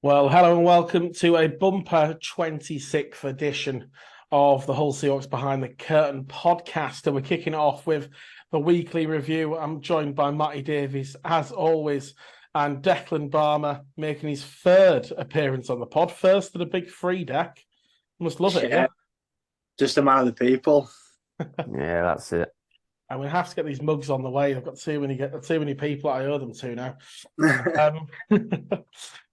Well, hello and welcome to a bumper 26th edition of the Hull Seahawks Behind the Curtain podcast. And we're kicking it off with the weekly review. I'm joined by Matty Davis, as always, and Declan Barmer making his third appearance on the pod. First to the big free deck. Must love it, yeah? Just a man of the people. Yeah, that's it. And we have to get these mugs on the way. I've got too many people I owe them to now.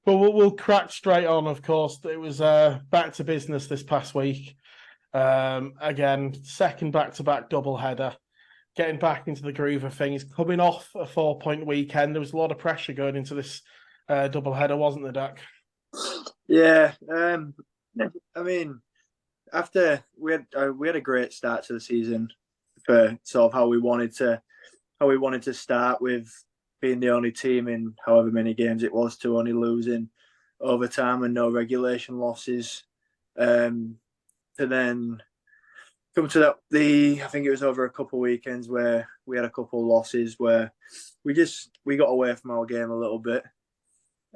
But we'll crack straight on, of course. It was back to business this past week. Again, second back-to-back doubleheader. Getting back into the groove of things. Coming off a 4-point weekend, there was a lot of pressure going into this doubleheader, wasn't there, Dak? Yeah. I mean, after we had a great start to the season for sort of how we wanted to start, with being the only team in however many games it was to only lose in overtime and no regulation losses. To then come to I think it was over a couple of weekends where we had a couple of losses where we got away from our game a little bit.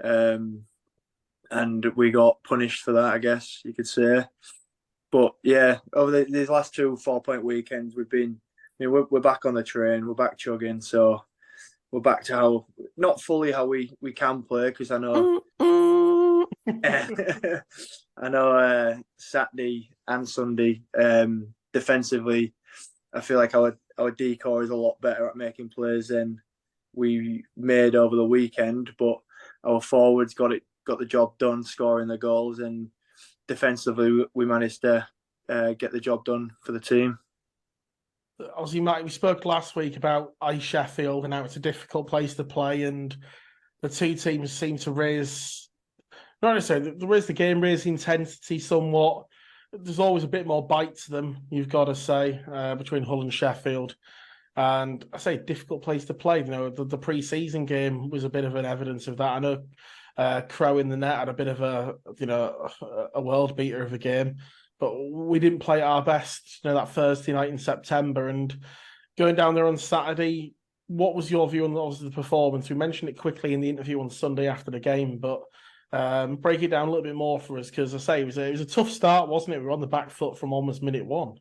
And we got punished for that, I guess you could say. But yeah, over these last 2 4-point weekends, we're back on the train, we're back chugging, so we're back to not fully how we can play, because I know I know Saturday and Sunday defensively, I feel like our decor is a lot better at making plays than we made over the weekend, but our forwards got the job done, scoring the goals, and defensively we managed to get the job done for the team. Obviously, Mike, we spoke last week about Sheffield and how it's a difficult place to play, and the two teams seem to not necessarily raise the game, raise the intensity somewhat. There's always a bit more bite to them, you've got to say, between Hull and Sheffield. And I say difficult place to play. You know, the pre-season game was a bit of an evidence of that. I know Crow in the net had a bit of a world beater of a game, but we didn't play at our best, that Thursday night in September. And going down there on Saturday, what was your view on obviously the performance? We mentioned it quickly in the interview on Sunday after the game, but break it down a little bit more for us, because I say it was a tough start, wasn't it? We were on the back foot from almost minute one.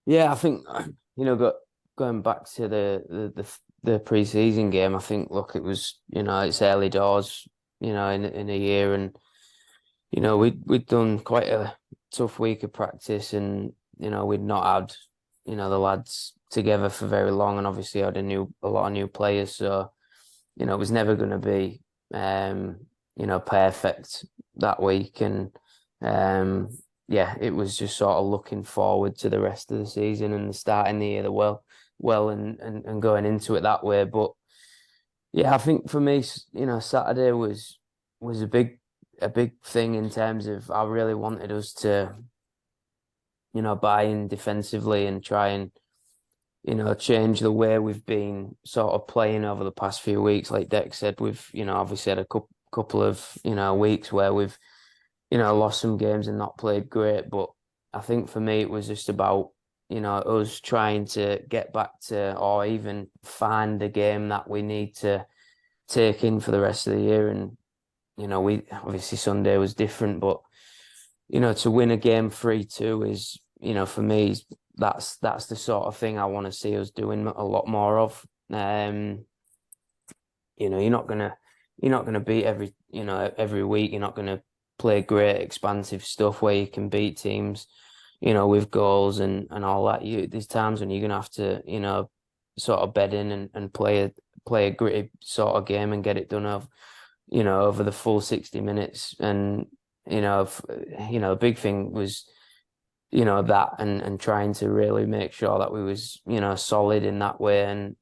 Yeah, I think going back to the pre-season game, I think it was it's early doors, in a year, and we'd done quite a tough week of practice, and we'd not had the lads together for very long, and obviously had a lot of new players, so it was never going to be perfect that week, and yeah, it was just sort of looking forward to the rest of the season and starting the year well and going into it that way. But yeah, I think for me, Saturday was a big thing in terms of I really wanted us to, buy in defensively and try and, change the way we've been sort of playing over the past few weeks. Like Dex said, we've, obviously had a couple of, weeks where we've, lost some games and not played great. But I think for me, it was just about, us trying to get back to, or even find a game that we need to take in for the rest of the year. And, we obviously Sunday was different, but, to win a game 3-2 is, for me, that's the sort of thing I want to see us doing a lot more of. You're not gonna beat every week. You're not gonna play great expansive stuff where you can beat teams, with goals and all that. There's times when you're gonna have to, sort of bed in and play a gritty sort of game and get it done over the full 60 minutes. And a big thing was that and trying to really make sure that we was solid in that way. And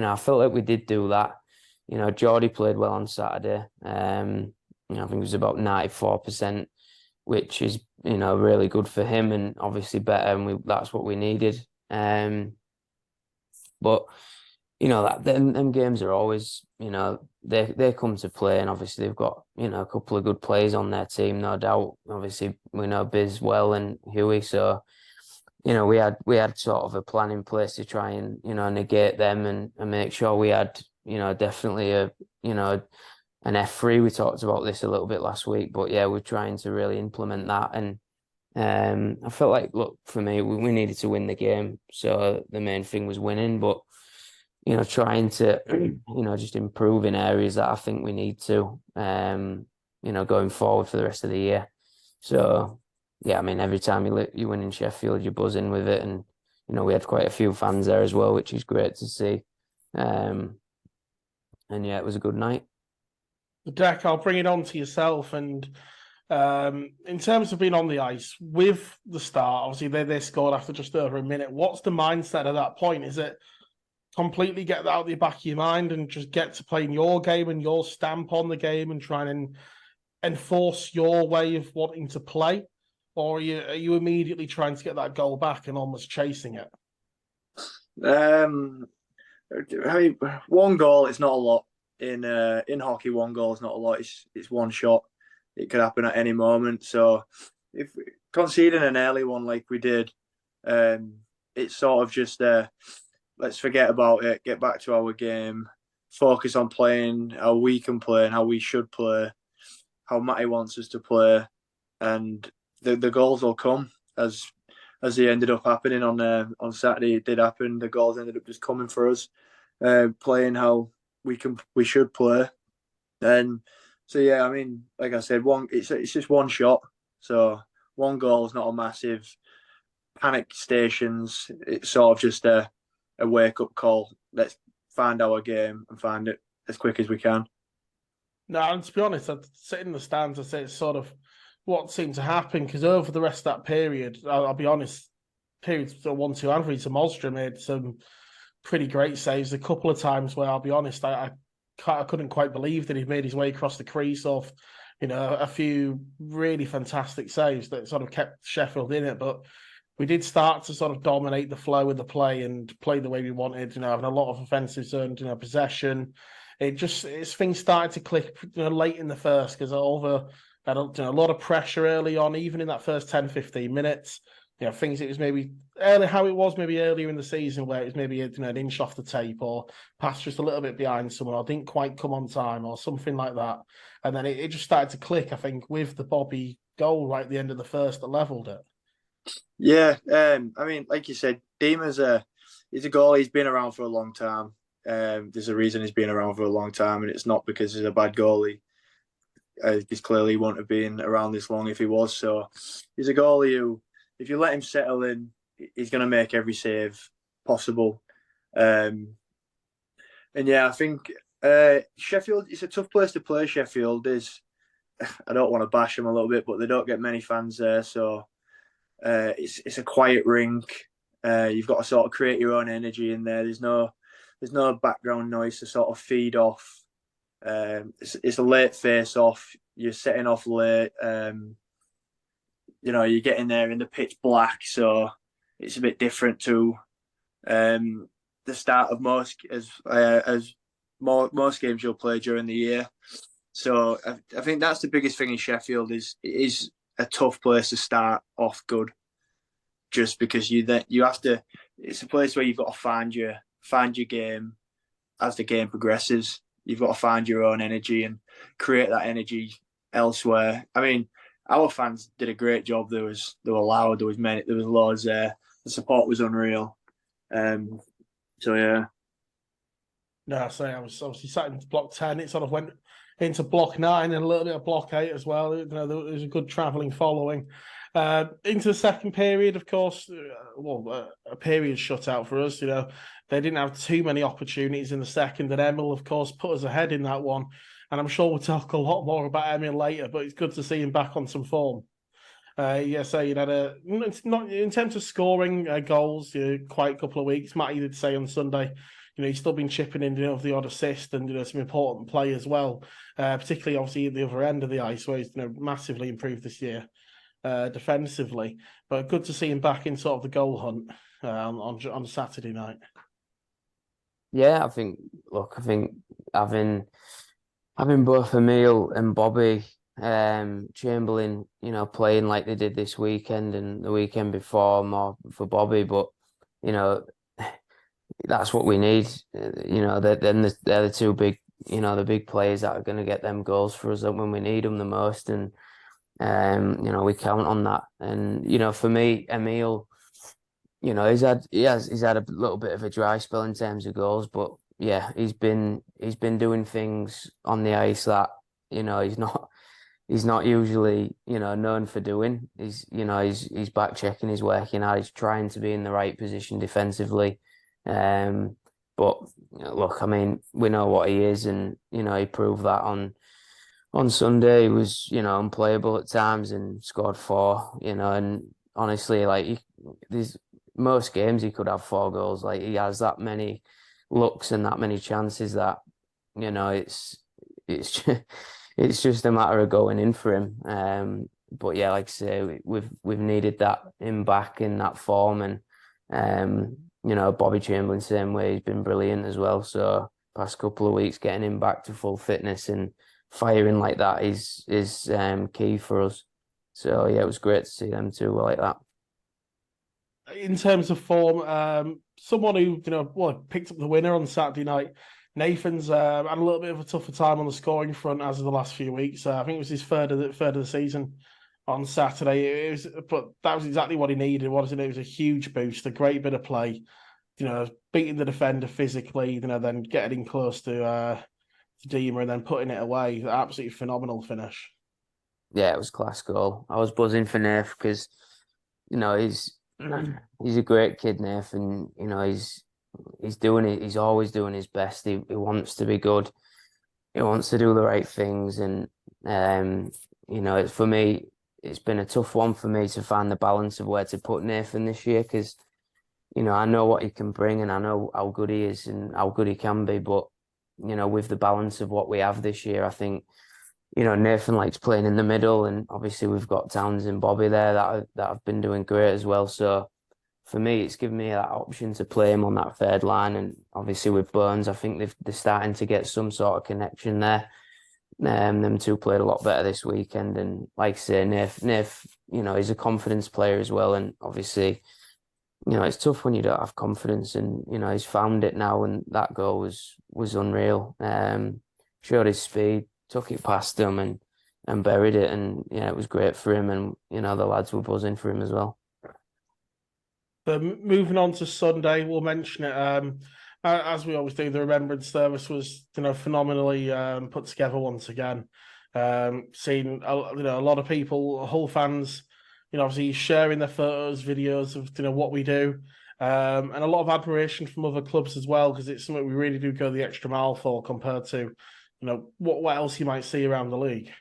I felt like we did do that. Geordie played well on Saturday. I think it was about 94%, which is really good for him and obviously better, and that's what we needed. But them games are always they come to play, and obviously they've got a couple of good players on their team, no doubt. Obviously we know Biz well and Huey, so we had sort of a plan in place to try and negate them and make sure we had definitely F3. We talked about this a little bit last week, but yeah, we're trying to really implement that. And I felt like, look, for me, we needed to win the game, so the main thing was winning. But trying to just improve in areas that I think we need to, going forward for the rest of the year. So yeah, I mean, every time you win in Sheffield, you're buzzing with it, and we had quite a few fans there as well, which is great to see. And yeah, it was a good night. Deck, I'll bring it on to yourself. And in terms of being on the ice with the start, obviously they scored after just over a minute. What's the mindset at that point? Is it completely get that out of the back of your mind and just get to playing your game and your stamp on the game and try and enforce your way of wanting to play? Or are you immediately trying to get that goal back and almost chasing it? I mean, one goal is not a lot in hockey. One goal is not a lot. It's one shot. It could happen at any moment. So if conceding an early one like we did, it's sort of just let's forget about it. Get back to our game. Focus on playing how we can play and how we should play. How Matty wants us to play, and the goals will come as they ended up happening on Saturday. It did happen. The goals ended up just coming for us, playing how we should play, and so yeah. I mean, like I said, it's just one shot, so one goal is not a massive panic stations. It's sort of just a wake up call. Let's find our game and find it as quick as we can. No, and to be honest, I'd sit in the stands. I'd say it's sort of what seemed to happen because over the rest of that period, I'll be honest, periods 1-2 and 3, Molstra made some pretty great saves. A couple of times where I'll be honest, I couldn't quite believe that he'd made his way across the crease off, a few really fantastic saves that sort of kept Sheffield in it. But we did start to sort of dominate the flow of the play and play the way we wanted, having a lot of offensive zone, possession. It's things started to click late in the first because had a lot of pressure early on, even in that first 10, 15 minutes. Things it was maybe early how it was maybe earlier in the season where it was maybe an inch off the tape or passed just a little bit behind someone or didn't quite come on time or something like that. And then it just started to click, I think, with the Bobby goal right at the end of the first that levelled it. Yeah, I mean, like you said, Dima's he's a goalie. He's been around for a long time. There's a reason he's been around for a long time, and it's not because he's a bad goalie. He's clearly wouldn't have been around this long if he was. So he's a goalie who, if you let him settle in, he's going to make every save possible. And yeah, I think Sheffield, it's a tough place to play. Sheffield is, I don't want to bash them a little bit, but they don't get many fans there. So it's a quiet rink. You've got to sort of create your own energy in there. There's no background noise to sort of feed off. It's a late face off. You're setting off late. You're getting there in the pitch black, so it's a bit different to the start of most games you'll play during the year. So I think that's the biggest thing in Sheffield is it is a tough place to start off good, just because you have to. It's a place where you've got to find your game as the game progresses. You've got to find your own energy and create that energy elsewhere. I mean, our fans did a great job. They were loud. There was loads there. The support was unreal. So yeah. No, so I was obviously sat in block 10. It sort of went into block 9 and a little bit of block 8 as well. There was a good travelling following. Into the second period, of course, a period shutout for us. They didn't have too many opportunities in the second, and Emil, of course, put us ahead in that one. And I'm sure we'll talk a lot more about Emil later, but it's good to see him back on some form. It's not in terms of scoring goals, quite a couple of weeks. Matty did say on Sunday, he's still been chipping in, the odd assist and some important play as well. Particularly, obviously, at the other end of the ice, where he's massively improved this year defensively. But good to see him back in sort of the goal hunt on Saturday night. Yeah, I think having both Emil and Bobby Chamberlain, playing like they did this weekend and the weekend before, more for Bobby, but that's what we need. They're the two the big players that are going to get them goals for us when we need them the most. And we count on that. And for me, Emil, he's had a little bit of a dry spell in terms of goals, but yeah, he's been doing things on the ice that he's not usually known for doing. He's back checking, he's working hard, he's trying to be in the right position defensively. But look, I mean, we know what he is, and he proved that on Sunday. He was unplayable at times and scored 4. And honestly, like there's most games he could have 4 goals. Like he has that many looks and that many chances that it's just, it's just a matter of going in for him. But yeah, like I say, we've needed that him back in that form, and Bobby Chamberlain same way, he's been brilliant as well. So past couple of weeks, getting him back to full fitness and firing like that is key for us. So yeah, it was great to see them two like that. In terms of form, someone who picked up the winner on Saturday night, Nathan's had a little bit of a tougher time on the scoring front as of the last few weeks. I think it was his third of the season on Saturday. But that was exactly what he needed, wasn't it? It was a huge boost, a great bit of play. Beating the defender physically, then getting close to Dima and then putting it away. Absolutely phenomenal finish. Yeah, it was class goal. I was buzzing for Nath because he's a great kid, Nath, and he's doing it. He's always doing his best. He wants to be good. He wants to do the right things, and for me, it's been a tough one for me to find the balance of where to put Nathan this year because I know what he can bring and I know how good he is and how good he can be, but with the balance of what we have this year, I think Nathan likes playing in the middle, and obviously we've got Towns and Bobby there that have been doing great as well. So for me, it's given me that option to play him on that third line, and obviously with Burns, I think they're starting to get some sort of connection there. Them two played a lot better this weekend, and like I say, Nath, he's a confidence player as well, and obviously, it's tough when you don't have confidence, and he's found it now, and that goal was unreal. Showed his speed, took it past him, and buried it, and yeah, it was great for him, and the lads were buzzing for him as well. But moving on to Sunday, we'll mention it. As we always do, the remembrance service was phenomenally put together once again. Seeing a lot of people, Hull fans, obviously sharing their photos, videos of what we do, and a lot of admiration from other clubs as well, because it's something we really do go the extra mile for compared to what else you might see around the league.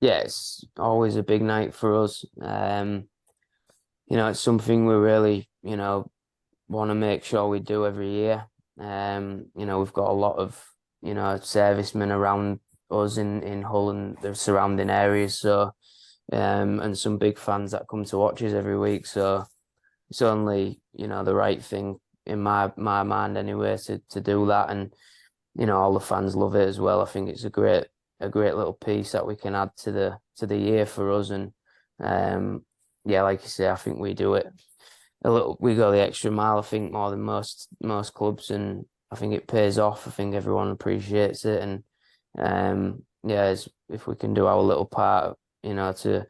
Yeah, it's always a big night for us. It's something we really want to make sure we do every year. We've got a lot of servicemen around us in Hull and the surrounding areas, so and some big fans that come to watch us every week. So it's only the right thing in my mind anyway to do that, and all the fans love it as well. I think it's a great little piece that we can add to the year for us, and yeah, like you say, I think we do it we go the extra mile, I think, more than most clubs, and I think it pays off. I think everyone appreciates it, and yeah, if we can do our little part, to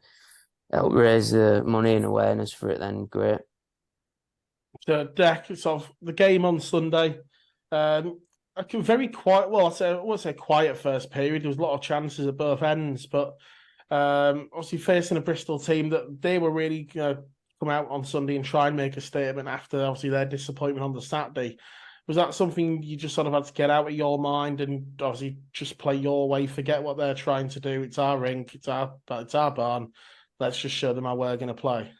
help raise the money and awareness for it, then great. So, Deck, sort of the game on Sunday, I can very quiet. Well, I won't say quiet first period. There was a lot of chances at both ends, but obviously facing a Bristol team that they were really come out on Sunday and try and make a statement after obviously their disappointment on the Saturday. Was that something you just sort of had to get out of your mind and obviously just play your way, forget what they're trying to do? It's our rink, it's our barn. Let's just show them how we're going to play.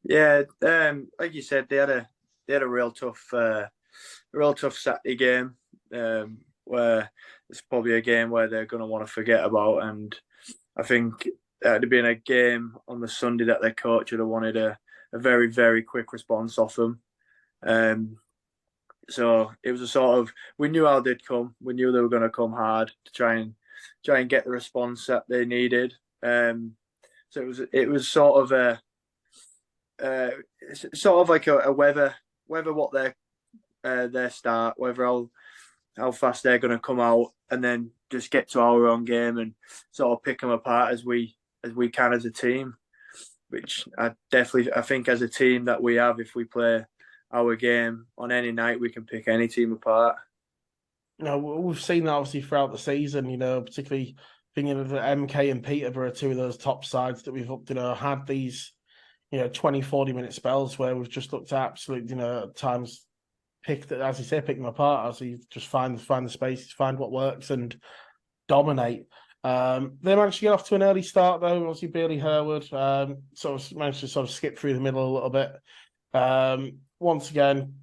Yeah, like you said, they had a real tough Saturday game, where it's probably a game where they're going to want to forget about. And I think it'd have been a game on the Sunday that their coach would have wanted a very, very quick response off them. So it was a sort of, we knew how they'd come. We knew they were going to come hard to try and get the response that they needed. So it was sort of like a whether what their start, whether how fast they're going to come out, and then just get to our own game and sort of pick them apart as we can as a team. Which I think as a team that we have, if we play our game on any night, we can pick any team apart. We've seen that obviously throughout the season, particularly thinking of the MK and Peterborough, two of those top sides that we've, had these, 20, 40-minute spells where we've just looked at absolutely, at times pick them apart, as you just find the spaces, find what works and dominate. They managed to get off to an early start though. Obviously, Bailey Herwood managed to sort of skip through the middle a little bit. Once again,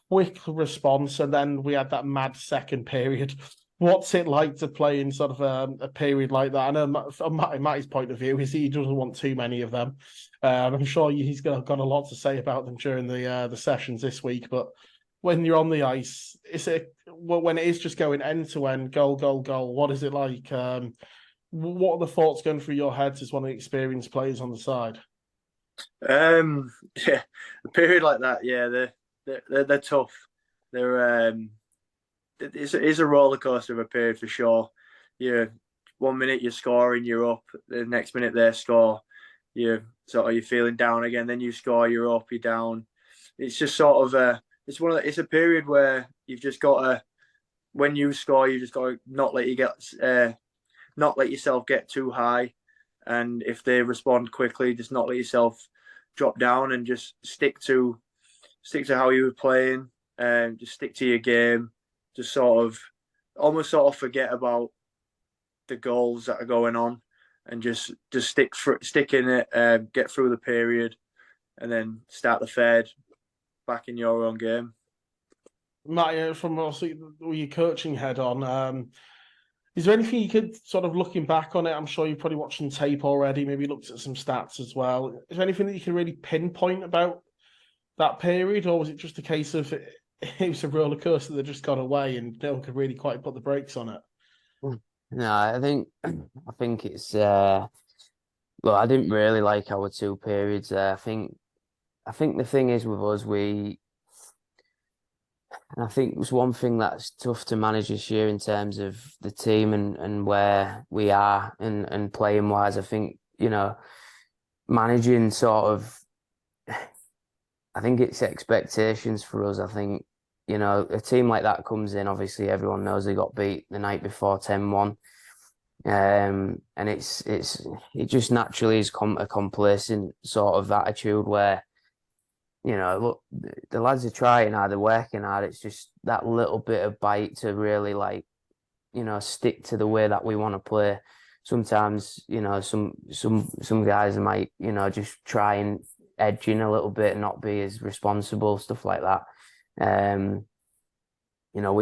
quick response, and then we had that mad second period. What's it like to play in sort of a period like that? I know from Matty's point of view, he doesn't want too many of them. I'm sure he's got a lot to say about them during the sessions this week, but when you're on the ice, when it is just going end to end, goal, goal, goal, what is it like? What are the thoughts going through your heads as one of the experienced players on the side? Yeah, a period like that, yeah, they're tough. It's a roller coaster of a period for sure. You're 1 minute you're scoring, you're up. The next minute they score, you're feeling down again. Then you score, you're up, you're down. It's just sort of it's a period where you've just got to, when you score, you just got to not let yourself get too high, and if they respond quickly, just not let yourself drop down and just stick to how you were playing, and just stick to your game. Just almost forget about the goals that are going on, and just stick in it, get through the period, and then start the third back in your own game. Matt, from also your coaching head on, is there anything you could sort of looking back on it? I'm sure you've probably watched some tape already, maybe looked at some stats as well. Is there anything that you can really pinpoint about that period, or was it just a case of it was a roller coaster that just got away and no one could really quite put the brakes on it? No, I think it's well, I didn't really like our two periods there. I think the thing is with us, and I think it was one thing that's tough to manage this year in terms of the team and where we are and playing wise. I think, managing sort of, I think it's expectations for us. I think, a team like that comes in, obviously everyone knows they got beat the night before 10-1. And it just naturally is a complacent sort of attitude where, look, the lads are trying hard, they're working hard. It's just that little bit of bite to really stick to the way that we want to play. Sometimes, some guys might, just try and edge in a little bit and not be as responsible, stuff like that. When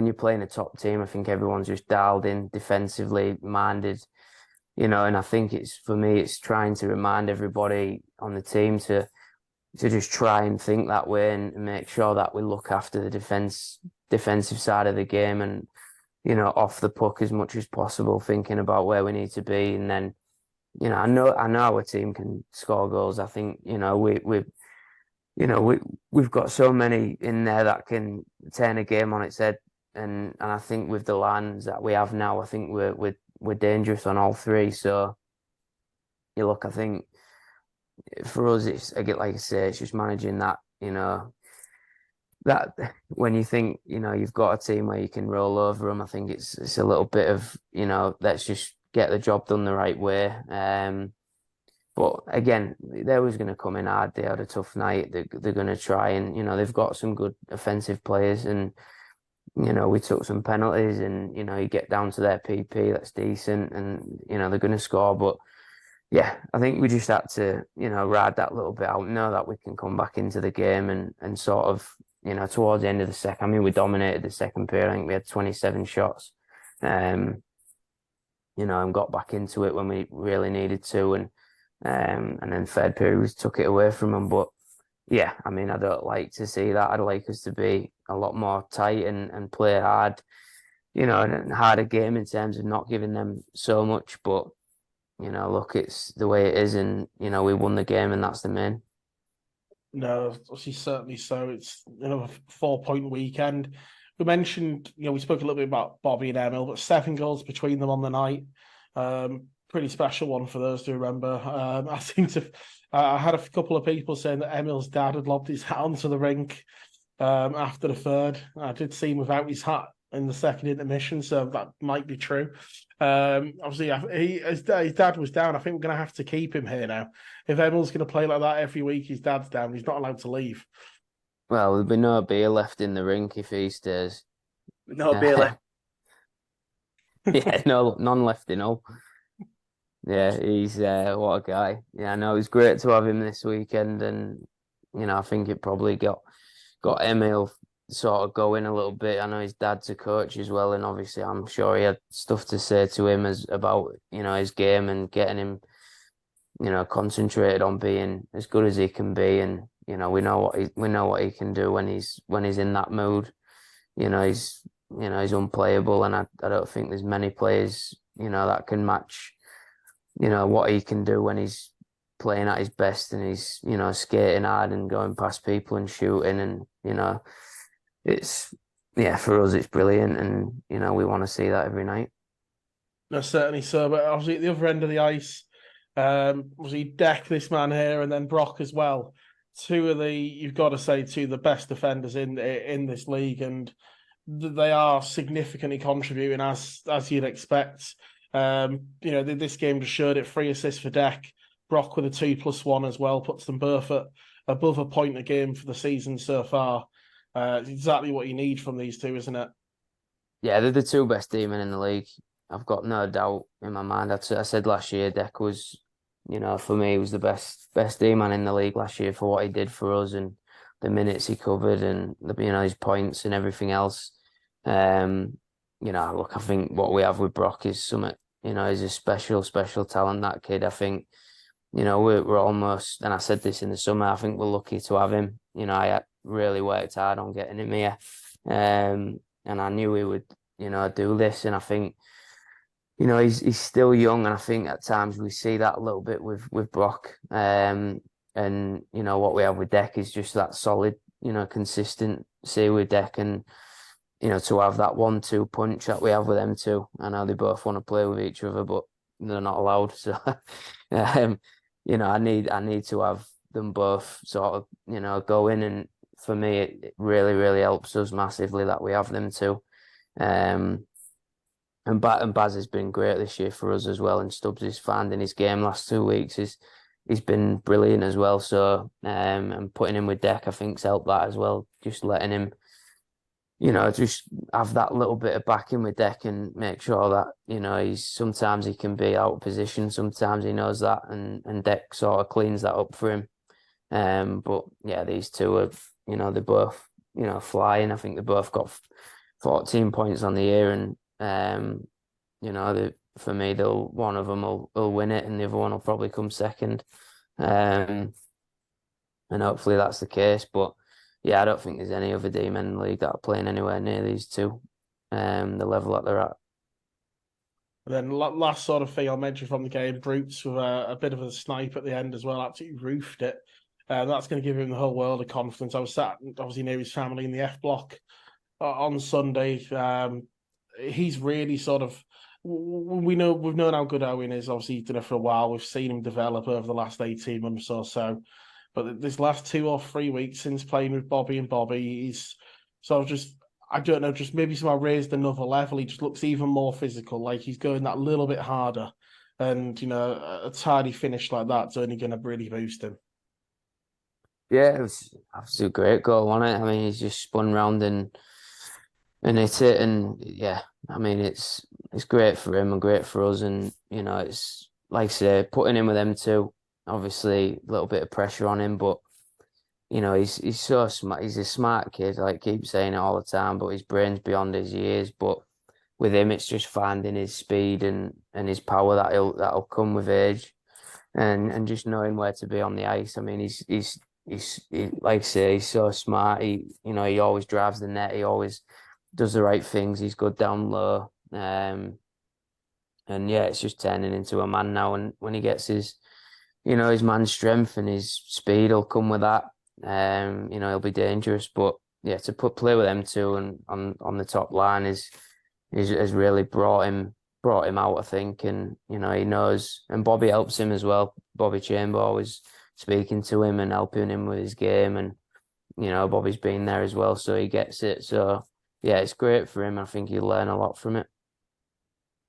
you're playing a top team, I think everyone's just dialed in, defensively minded, and I think for me, it's trying to remind everybody on the team to just try and think that way and make sure that we look after the defensive side of the game and, off the puck as much as possible, thinking about where we need to be. And then, I know our team can score goals. I think, we've got so many in there that can turn a game on its head. And I think with the lines that we have now, I think we're dangerous on all three. So, I think for us, it's like I say, it's just managing that, that when you think, you've got a team where you can roll over them, I think it's a little bit of, let's just get the job done the right way. But again, they're always going to come in hard. They had a tough night. They're going to try and, they've got some good offensive players and, we took some penalties and, you get down to their PP, that's decent and, they're going to score. But yeah, I think we just had to, ride that little bit out, know that we can come back into the game and sort of, towards the end of the second, I mean, we dominated the second period. I think we had 27 shots, and got back into it when we really needed to. And then third period, we took it away from them. But yeah, I mean, I don't like to see that. I'd like us to be a lot more tight and play hard, and harder game in terms of not giving them so much. But look, it's the way it is, and we won the game, and that's the main. No, obviously, certainly so. It's a 4-point weekend. we mentioned, we spoke a little bit about Bobby and Emil, but 7 goals between them on the night. Pretty special one for those to remember. I had a couple of people saying that Emil's dad had lobbed his hat onto the rink after the third. I did see him without his hat in the second intermission, so that might be true. Obviously, his dad was down. I think we're going to have to keep him here now. If Emil's going to play like that every week, his dad's down. He's not allowed to leave. Well, there'll be no beer left in the rink if he stays. No beer left. Yeah, none left in Hull. Yeah, he's what a guy. Yeah, no, it was great to have him this weekend, and I think it probably got Emil sort of going a little bit. I know his dad's a coach as well, and obviously I'm sure he had stuff to say to him about his game and getting him concentrated on being as good as he can be, and we know what he can do when he's in that mood. He's unplayable, and I don't think there's many players that can match what he can do when he's playing at his best, and he's skating hard and going past people and shooting, and it's for us it's brilliant, and we want to see that every night. No, certainly so. But obviously at the other end of the ice, obviously Deck, this man here, and then Brock as well. You've got to say, two of the best defenders in this league, and they are significantly contributing as you'd expect. This game just showed it. 3 assists for Deck. Brock with a 2+1 as well puts them both at above a point a game for the season so far. It's exactly what you need from these two, isn't it? Yeah, they're the 2 best D-men in the league. I've got no doubt in my mind. I said last year Deck was, for me, he was the best D-man in the league last year for what he did for us and the minutes he covered and his points and everything else. Look, I think what we have with Brock is something. He's a special talent. That kid, I think. We're almost, and I said this in the summer, I think we're lucky to have him. I really worked hard on getting him here, and I knew he would, do this. And I think, he's still young, and I think at times we see that a little bit with Brock. And what we have with Deck is just that solid, consistency with Deck, and to have that 1-2 punch that we have with them two. I know they both want to play with each other, but they're not allowed. So, I need to have them both sort of, go in. And for me, it really, really helps us massively that we have them two. And Baz has been great this year for us as well. And Stubbs is finding his game last 2 weeks. He's been brilliant as well. So, and putting him with Deck, I think's helped that as well. Just letting him, just have that little bit of backing with Deck and make sure that, sometimes he can be out of position, sometimes he knows that, and Deck sort of cleans that up for him. But yeah, these two are, they're both, flying. I think they both got 14 points on the year, and for me, one of them will win it, and the other one will probably come second. And hopefully that's the case. But yeah, I don't think there's any other D-men in the league that are playing anywhere near these two, the level that they're at. And then last sort of thing I'll mention from the game, Brutes with a bit of a snipe at the end as well, absolutely roofed it. That's going to give him the whole world of confidence. I was sat obviously near his family in the F block on Sunday. He's really sort of, we've known how good Owen is. Obviously, he's done it for a while. We've seen him develop over the last 18 months or so. But this last 2 or 3 weeks since playing with Bobby, he's sort of just, I don't know, just maybe somehow raised another level. He just looks even more physical, like he's going that little bit harder. And, a tidy finish like that's only going to really boost him. Yeah, it was a great goal, wasn't it? I mean, he's just spun round and hit it. And yeah, I mean, it's great for him and great for us. And, it's like I say, putting him with them two, obviously a little bit of pressure on him, but he's so smart. He's a smart kid. I keep saying it all the time, but his brain's beyond his years. But with him, it's just finding his speed and his power that'll come with age, and just knowing where to be on the ice. I mean, he's like I say, he's so smart. He always drives the net. He always does the right things. He's good down low. And yeah, it's just turning into a man now. And when he gets his his man's strength and his speed will come with that. He'll be dangerous. But yeah, to play with them two and on the top line has really brought him out, I think, and he knows, and Bobby helps him as well. Bobby Chamber was speaking to him and helping him with his game, and Bobby's been there as well, so he gets it. So yeah, it's great for him. I think he'll learn a lot from it.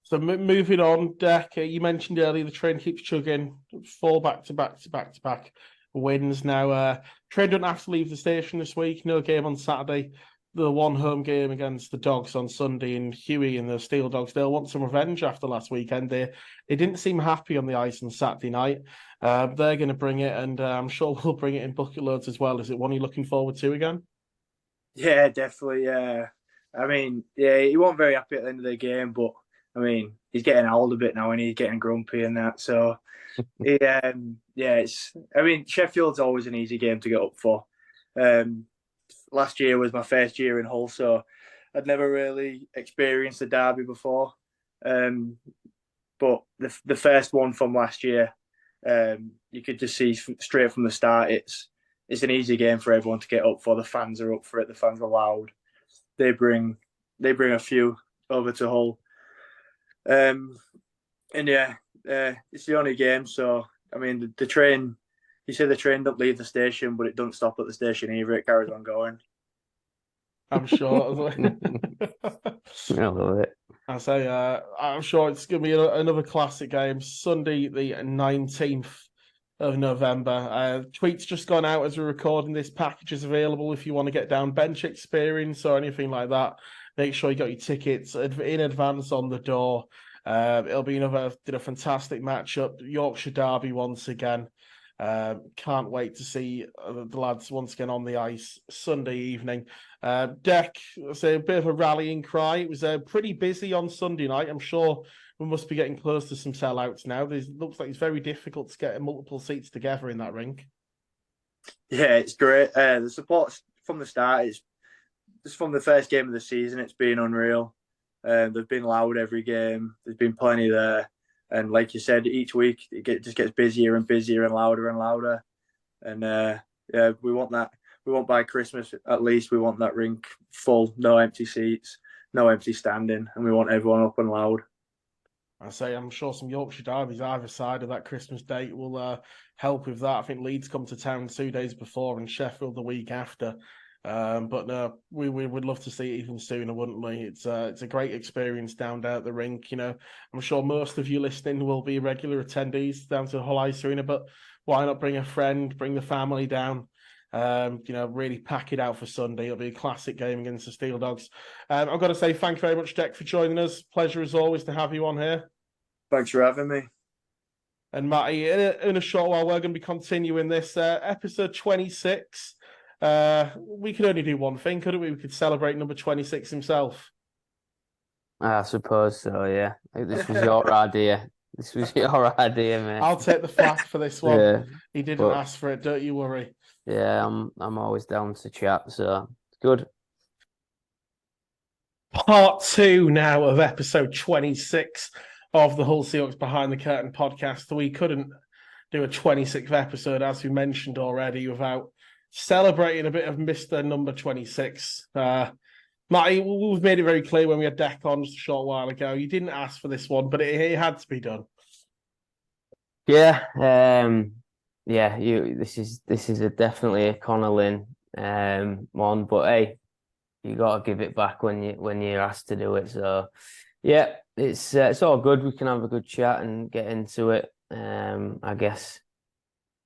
So moving on, Deck, you mentioned earlier the train keeps chugging, 4 back-to-back wins. Now, train don't have to leave the station this week. No game on Saturday. The one home game against the Dogs on Sunday, and Huey and the Steel Dogs, they'll want some revenge after last weekend. They didn't seem happy on the ice on Saturday night. They're going to bring it, and I'm sure we'll bring it in bucket loads as well. Is it one you're looking forward to again? Yeah, definitely. Yeah, I mean, yeah, he wasn't very happy at the end of the game, but I mean, he's getting old a bit now, and he's getting grumpy and that. So, yeah, it's. I mean, Sheffield's always an easy game to get up for. Last year was my first year in Hull, so I'd never really experienced a derby before. But the first one from last year, you could just see straight from the start, it's an easy game for everyone to get up for. The fans are up for it. The fans are loud. They bring a few over to Hull. And yeah, it's the only game. So I mean, the train. You say the train don't leave the station, but it don't stop at the station either. It carries on going. I'm sure. I love it. I say, I'm sure it's going to be another classic game. Sunday, the 19th of November. Tweet's just gone out as we're recording this. Package is available if you want to get down bench experience or anything like that. Make sure you got your tickets in advance on the door. It'll be another fantastic matchup. Yorkshire Derby once again. Can't wait to see the lads once again on the ice Sunday evening. Deck, it's a bit of a rallying cry. It was pretty busy on Sunday night. I'm sure we must be getting close to some sellouts now. Looks like it's very difficult to get multiple seats together in that rink. Yeah, it's great. The support from the start is just from the first game of the season. It's been unreal. They've been loud every game. There's been plenty there. And like you said, each week it just gets busier and busier and louder and louder. And yeah, we want that. We want by Christmas at least. We want that rink full, no empty seats, no empty standing, and we want everyone up and loud. I say, I'm sure some Yorkshire derbies either side of that Christmas date will help with that. I think Leeds come to town 2 days before and Sheffield the week after. But no, we would love to see it even sooner, wouldn't we? It's a great experience down there at the rink. I'm sure most of you listening will be regular attendees down to Hull Ice Arena, but why not bring a friend, bring the family down? Really pack it out for Sunday. It'll be a classic game against the Steel Dogs. I've got to say thank you very much, Deck, for joining us. Pleasure as always to have you on here. Thanks for having me. And Matty, in a short while, we're going to be continuing this episode 26. We could only do one thing, couldn't we? We could celebrate number 26 himself. I suppose so, yeah. This was your idea. This was your idea, mate. I'll take the flak for this one. Yeah, he didn't ask for it, don't you worry. Yeah, I'm always down to chat, so it's good. Part 2 now of episode 26 of the Hull Seahawks Behind the Curtain podcast. We couldn't do a 26th episode, as we mentioned already, without celebrating a bit of Mr. Number 26. Matty, we've made it very clear when we had Deck on just a short while ago. You didn't ask for this one, but it had to be done. Yeah, this is definitely a Connor Lynn one, but hey, you got to give it back when you're asked to do it. So yeah, it's all good. We can have a good chat and get into it. I guess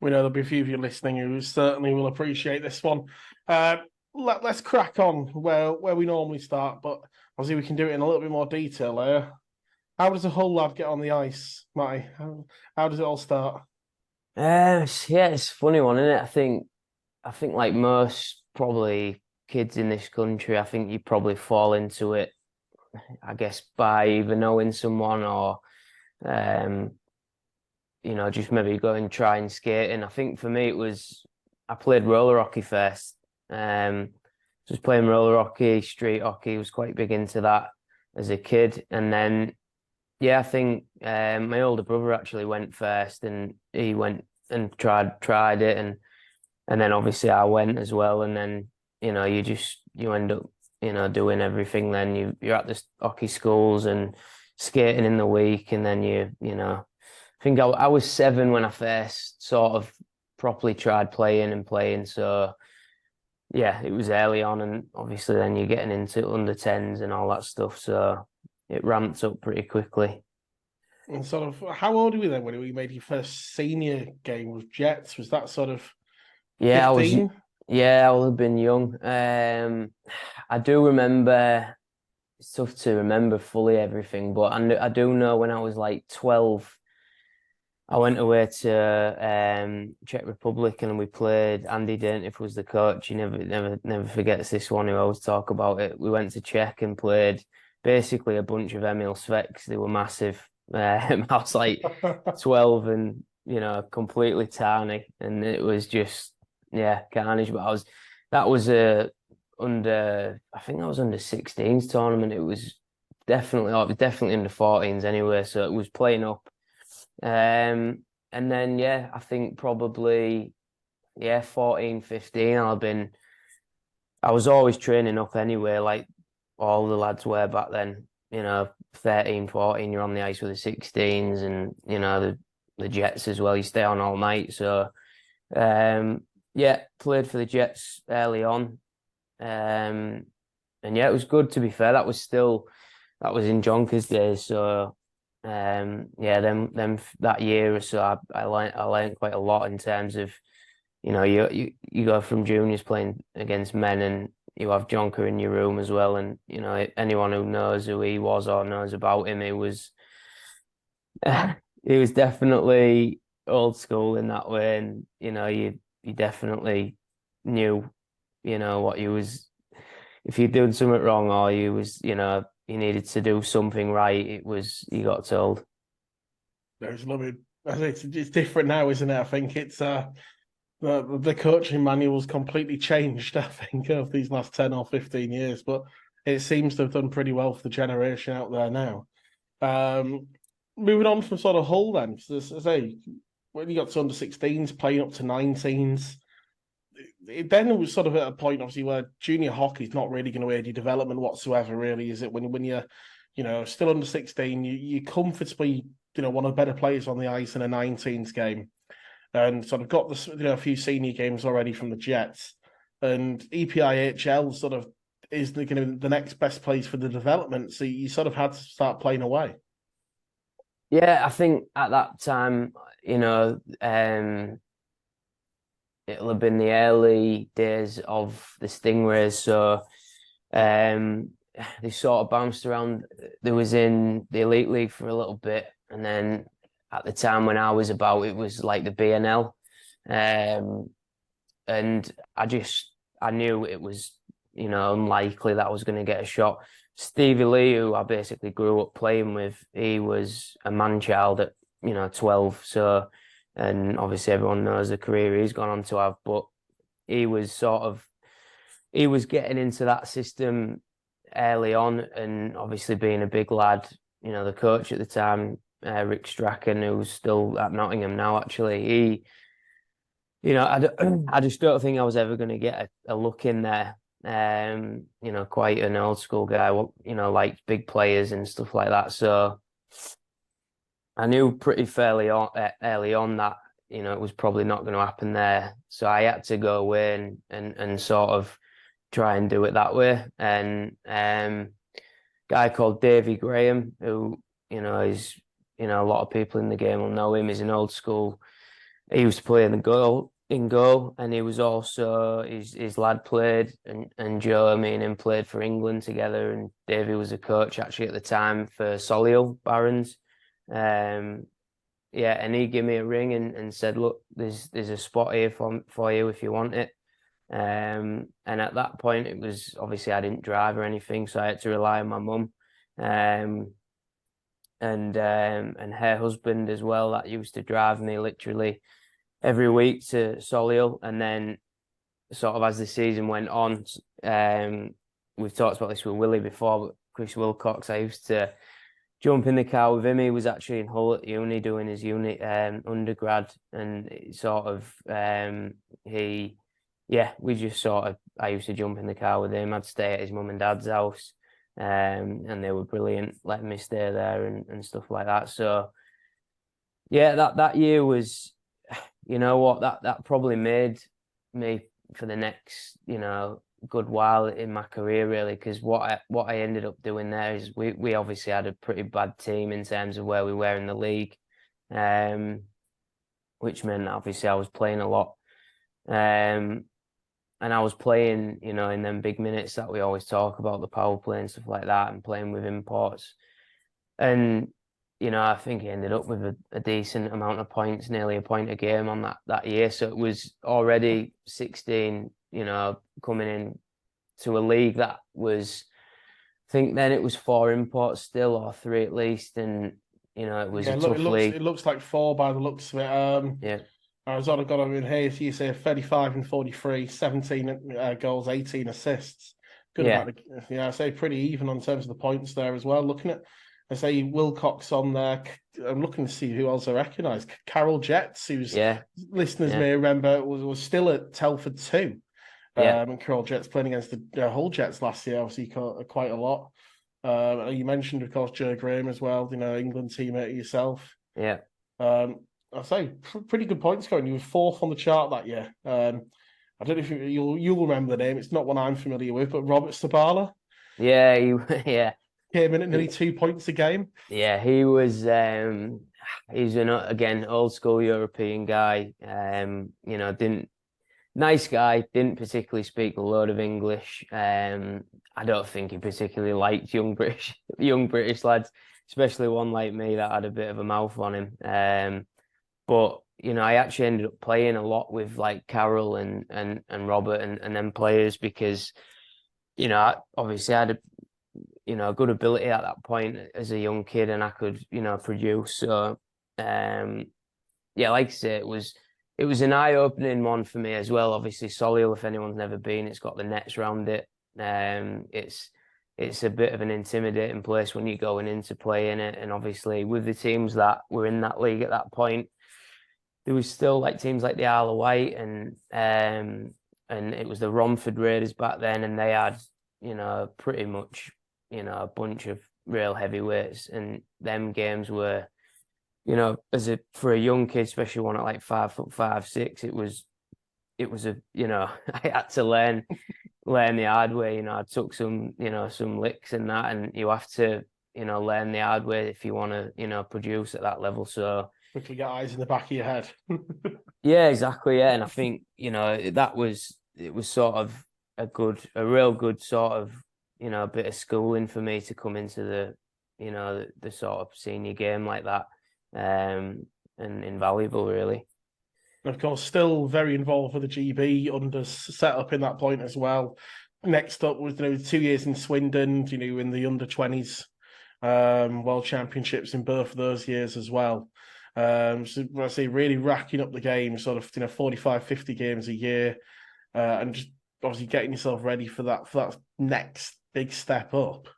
we know there'll be a few of you listening who certainly will appreciate this one. Let's crack on where we normally start, but obviously we can do it in a little bit more detail here. How does a Hull lad get on the ice, Matty? How does it all start? It's a funny one, isn't it? I think like most probably kids in this country, I think you probably fall into it, I guess, by either knowing someone or just maybe going trying skating. I think for me I played roller hockey first. Just playing roller hockey, street hockey, was quite big into that as a kid. And then I think my older brother actually went first, and he went and tried it, and then obviously I went as well, and then you end up, doing everything. Then you're at the hockey schools and skating in the week, and then I think I was 7 when I first sort of properly tried playing. So yeah, it was early on, and obviously then you're getting into under 10s and all that stuff. So it ramped up pretty quickly. And sort of, how old were you then when you made your first senior game with Jets? Was that sort of Yeah, 15? I would have been young. I do remember. It's tough to remember fully everything, but I do know when I was like 12, I went away to Czech Republic and we played. Andy Davis was the coach. He never forgets this one. Who always talk about it. We went to Czech and played basically a bunch of Emil Sveks. They were massive. I was like 12 and completely tiny, and it was just carnage. But that was a I think that was under 16s tournament. It was definitely under 14s anyway. So it was playing up. And then I think probably 14, 15. I was always training up anyway, like all the lads were back then. 13, 14, you're on the ice with the 16s, and the Jets as well. You stay on all night. So played for the Jets early on. And it was good, to be fair. That was in Jonker's days. So them that year or so, I learned quite a lot in terms of, you go from juniors playing against men, and you have Jonker in your room as well. And anyone who knows who he was or knows about him, he was definitely old school in that way. And you definitely knew what you was, if you're doing something wrong or you needed to do something right, you got told. It's different now, isn't it? I think it's the coaching manual's completely changed, I think, over these last 10 or 15 years, but it seems to have done pretty well for the generation out there now. Moving on from sort of Hull then, as I say, when you got to under 16s, playing up to 19s, then it was sort of at a point, obviously, where junior hockey is not really going to aid your development whatsoever, really, is it? When you're, still under 16, you comfortably, one of the better players on the ice in a 19s game, and sort of got a few senior games already from the Jets, and EPIHL sort of is going to be the next best place for the development, so you sort of had to start playing away. Yeah, I think at that time, it'll have been the early days of the Stingrays. So they sort of bounced around. They was in the Elite League for a little bit, and then at the time when I was about, it was like the BNL. And I knew it was, unlikely that I was going to get a shot. Stevie Lee, who I basically grew up playing with, he was a man child at 12. So, and obviously everyone knows the career he's gone on to have, but he was getting into that system early on, and obviously being a big lad, the coach at the time, Rick Strachan, who's still at Nottingham now, actually, I just don't think I was ever going to get a look in there. Quite an old school guy, liked big players and stuff like that. So I knew pretty fairly early on that, it was probably not going to happen there. So I had to go away and sort of try and do it that way. And guy called Davy Graham, who, is, a lot of people in the game will know him. He's an old school. He used to play in goal, and he was also his lad played, and Joe, me and him played for England together, and Davey was a coach actually at the time for Solihull Barons. And he gave me a ring and said, look, there's a spot here for you if you want it. And at that point, it was obviously I didn't drive or anything, so I had to rely on my mum. And her husband as well, that used to drive me literally every week to Solihull. And then sort of as the season went on, we've talked about this with Willie before, but Chris Wilcox, I used to jump in the car with him. He was actually in Hull at uni doing his undergrad, and sort of we just sort of I used to jump in the car with him. I'd stay at his mum and dad's house, and they were brilliant, letting me stay there and stuff like that. So yeah, that year was, you know what, that probably made me for the next, good while in my career, really, because what I ended up doing there is we obviously had a pretty bad team in terms of where we were in the league, which meant obviously I was playing a lot, and I was playing, in them big minutes that we always talk about, the power play and stuff like that, and playing with imports, and I think he ended up with a decent amount of points, nearly a point a game on that year. So it was already 16, coming in to a league that was, I think then it was 4 imports still, or 3 at least, and it was a tough league. It looks like 4 by the looks of it. Yeah. Arizona got him in here. So you say 35 and 43, 17 goals, 18 assists. Good amount of, I say pretty even on terms of the points there as well. Looking at, I say Wilcox on there. I'm looking to see who else I recognise. Carol Jets, who's listeners may remember was still at Telford too. And Carol Jets playing against the Hull Jets last year. Obviously, quite a lot. You mentioned, of course, Joe Graham as well. England teammate yourself. Yeah. I say pretty good points scoring. You were 4th on the chart that year. I don't know if you'll remember the name. It's not one I'm familiar with, but Robert Sabala. Yeah, Came in at nearly 2 points a game. Yeah, he was. He's again old school European guy. Nice guy. Didn't particularly speak a load of English. I don't think he particularly liked young British lads, especially one like me that had a bit of a mouth on him. But I actually ended up playing a lot with like Carol and Robert and them players because, obviously I had a good ability at that point as a young kid, and I could, produce. So, like I say, it was an eye-opening one for me as well. Obviously, Solihull, if anyone's never been, it's got the nets around it. It's a bit of an intimidating place when you're going in to play in it, and obviously with the teams that were in that league at that point, there was still like teams like the Isle of Wight and it was the Romford Raiders back then, and they had pretty much a bunch of real heavyweights, and them games were for a young kid, especially one at like 5'5", 6", it was a I had to learn the hard way. I took some licks and that, and you have to learn the hard way if you want to produce at that level. So quickly get eyes in the back of your head. Yeah, exactly. Yeah, and I think it was sort of a real good sort of bit of schooling for me to come into the sort of senior game like that, and invaluable really. And of course, still very involved with the GB under set up in that point as well. Next up was 2 years in Swindon, in the under-20s World Championships in both of those years as well. So I say really racking up the game, sort of 45, 50 games a year, and just obviously getting yourself ready for that next big step up.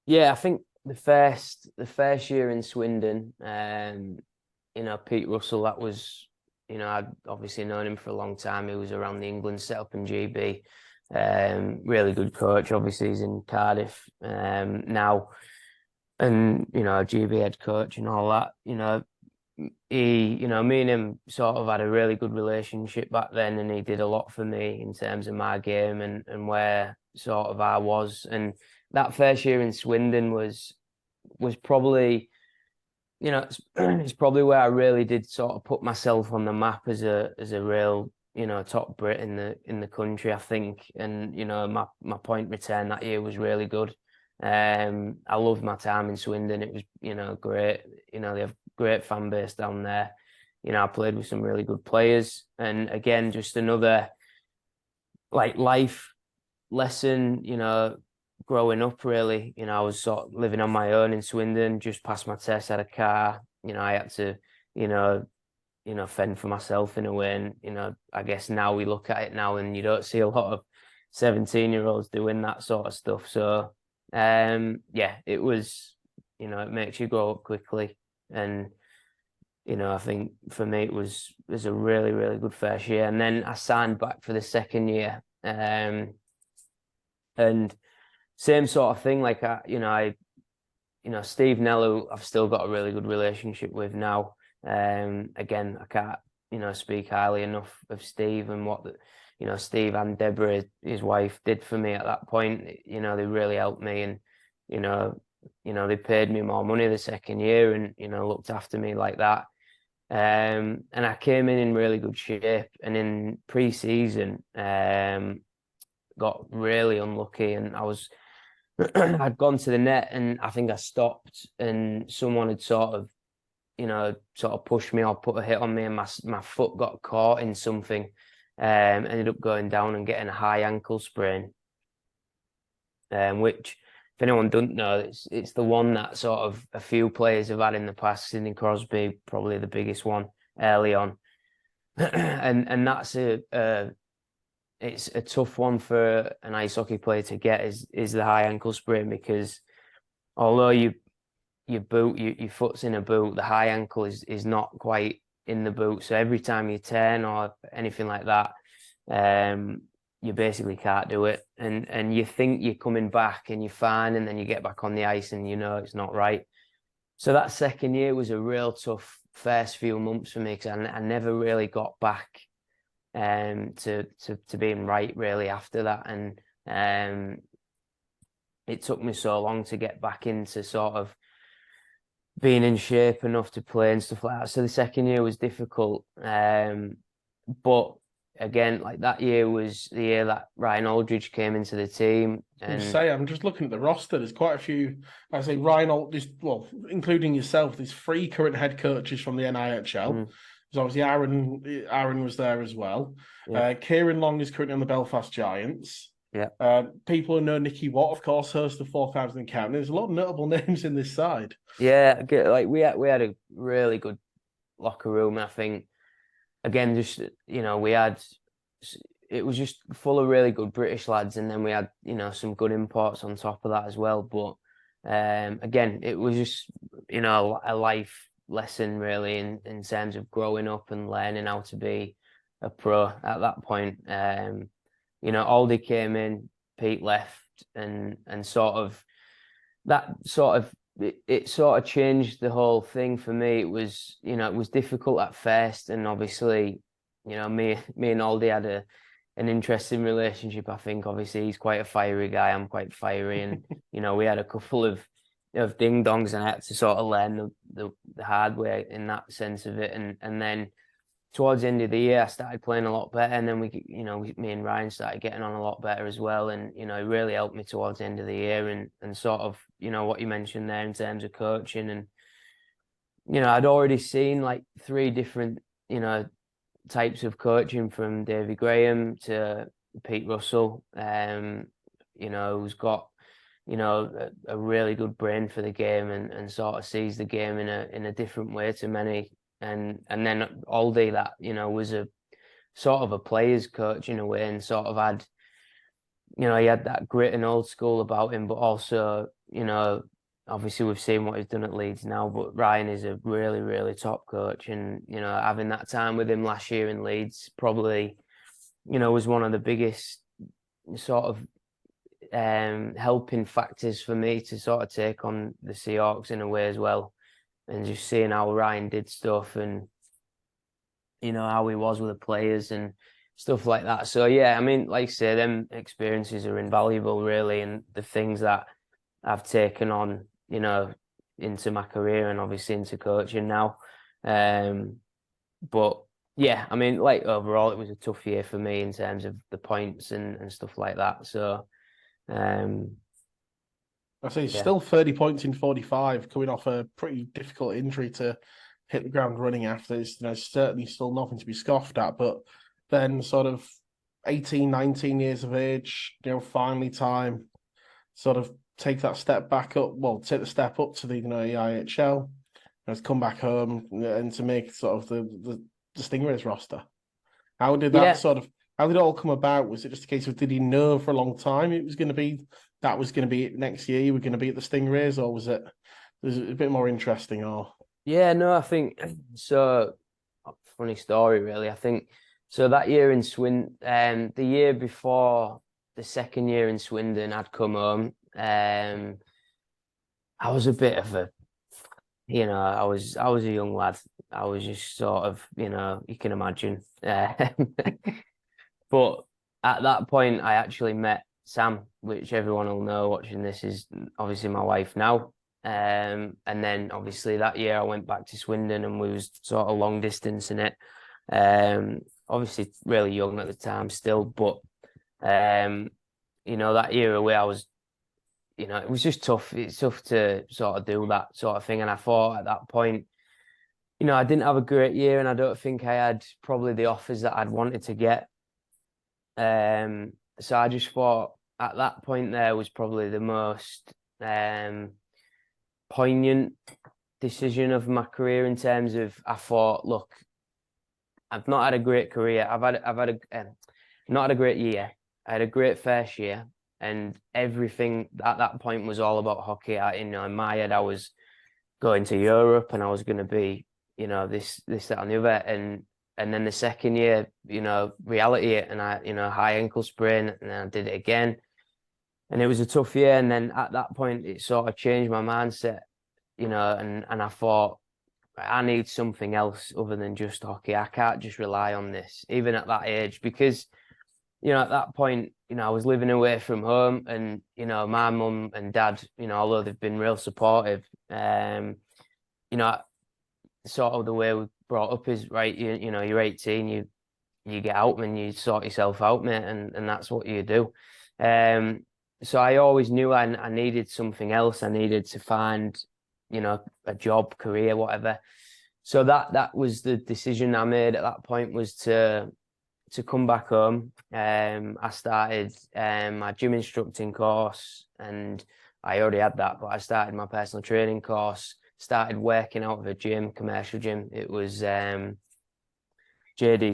Yeah, I think the first year in Swindon, Pete Russell, that was, I'd obviously known him for a long time. He was around the England setup in GB. Really good coach. Obviously, he's in Cardiff now, and GB head coach and all that. Me and him sort of had a really good relationship back then, and he did a lot for me in terms of my game and where sort of I was. And that first year in Swindon was probably, it's probably where I really did sort of put myself on the map as a real, top Brit in the country, I think. And my point return that year was really good. I loved my time in Swindon. It was great. They have great fan base down there. I played with some really good players, and again, just another like life lesson. Growing up, really. I was sort of living on my own in Swindon. Just passed my test, had a car. I had to, fend for myself in a way. And I guess now we look at it now, and you don't see a lot of 17-year-olds doing that sort of stuff. So, it was, it makes you grow up quickly. And, I think for me, it was a really, really good first year. And then I signed back for the second year. And same sort of thing, like Steve Nello, I've still got a really good relationship with now. Again, I can't, speak highly enough of Steve and what Steve and Deborah, his wife, did for me at that point. They really helped me, and they paid me more money the second year, and looked after me like that. And I came in really good shape, and in pre-season, got really unlucky, and I'd gone to the net, and I think I stopped, and someone had sort of pushed me or put a hit on me, and my foot got caught in something. Ended up going down and getting a high ankle sprain, which, if anyone doesn't know, it's the one that sort of a few players have had in the past. Sidney Crosby, probably the biggest one early on, and that's it's a tough one for an ice hockey player to get, is the high ankle sprain, because although your foot's in a boot, the high ankle is not quite in the boot. So every time you turn or anything like that, you basically can't do it. And you think you're coming back and you're fine, and then you get back on the ice and it's not right. So that second year was a real tough first few months for me, because I never really got back to being right really after that. And it took me so long to get back into sort of being in shape enough to play and stuff like that. So the second year was difficult. But again, like, that year was the year that Ryan Aldridge came into the team. And I'm just looking at the roster. There's quite a few. I say Ryan Aldridge, well, including yourself. There's 3 current head coaches from the NIHL. So obviously Aaron was there as well. Yeah. Kieran Long is currently on the Belfast Giants. Yeah. People who know Nicky Watt, of course, hosts the 4,000 count. There's a lot of notable names in this side. Yeah, like we had a really good locker room. I think, again, just it was just full of really good British lads, and then we had some good imports on top of that as well. But again, it was just a life lesson really in terms of growing up and learning how to be a pro at that point. Aldi came in, Pete left, and sort of that sort of it sort of changed the whole thing for me. It was it was difficult at first, and obviously me and Aldi had an interesting relationship. I think obviously he's quite a fiery guy, I'm quite fiery, and we had a couple of ding dongs, and I had to sort of learn the hard way in that sense of it. And then towards the end of the year, I started playing a lot better, and then me and Ryan started getting on a lot better as well. And it really helped me towards the end of the year, and sort of what you mentioned there in terms of coaching. And I'd already seen like 3 different types of coaching, from Davy Graham to Pete Russell, who's got a really good brain for the game, and sort of sees the game in a different way to many. And then Aldi, that was a sort of a player's coach in a way, and sort of had he had that grit and old school about him, but also obviously we've seen what he's done at Leeds now. But Ryan is a really, really top coach, and having that time with him last year in Leeds probably was one of the biggest sort of helping factors for me to sort of take on the Seahawks in a way as well. And just seeing how Ryan did stuff, and how he was with the players and stuff like that. So yeah, I mean, like I say, them experiences are invaluable really, and the things that I've taken on into my career, and obviously into coaching now. But yeah, I mean, like, overall it was a tough year for me in terms of the points and stuff like that. So I say still 30 points in 45, coming off a pretty difficult injury to hit the ground running after. It's certainly still nothing to be scoffed at. But then sort of 18, 19 years of age, finally time sort of take that step back up. Well, take the step up to the IHL, to come back home and to make sort of the Stingrays roster. How did that how did it all come about? Was it just a case of, did he know for a long time it was going to be next year you were going to be at the Stingrays, or was it a bit more interesting? Or yeah, no, I think so. Funny story, really. I think So that year in the year before the second year in Swindon, I'd come home. I was a bit of a, I was a young lad. I was just sort of, you can imagine. But at that point, I actually met Sam, which everyone will know watching this is obviously my wife now. And then obviously that year I went back to Swindon and we was sort of long distance in it. Obviously really young at the time still, but that year away I was, it was just tough. It's tough to sort of do that sort of thing. And I thought at that point, I didn't have a great year and I don't think I had probably the offers that I'd wanted to get. So I just thought at that point there was probably the most poignant decision of my career in terms of I thought, look, I've not had a great career. I've had not had a great year. I had a great first year, and everything at that point was all about hockey. In my head, I was going to Europe, and I was going to be, this, that, and the other. And then the second year, reality hit, and I, high ankle sprain, and then I did it again, and it was a tough year. And then at that point, it sort of changed my mindset, and I thought, I need something else other than just hockey. I can't just rely on this, even at that age, because, at that point, I was living away from home and, my mum and dad, although they've been real supportive, sort of the way we brought up is, right, you're 18, you get out and you sort yourself out, mate, and that's what you do. So I always knew I needed something else. I needed to find, a job, career, whatever. So that was the decision I made at that point, was to come back home. I started my gym instructing course, and I already had that, but I started my personal training course, started working out of a gym, commercial gym. It was JD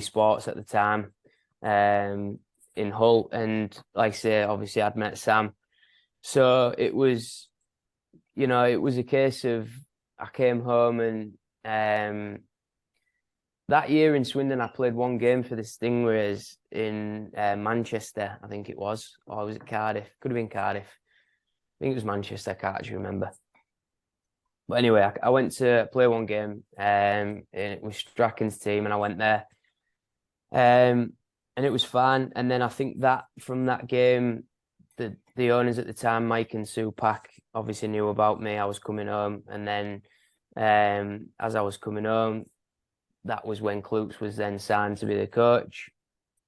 Sports at the time, in Hull. And like I say, obviously I'd met Sam. So it was, it was a case of I came home and that year in Swindon, I played one game for the Stingrays in Manchester, I think it was. Or was it Cardiff? Could have been Cardiff. I think it was Manchester, I can't actually remember. But anyway, I went to play one game it was Strachan's team, and I went there. And it was fun. And then I think that from that game, the owners at the time, Mike and Sue Pack, obviously knew about me. I was coming home, and then as I was coming home, that was when Klutz was then signed to be the coach.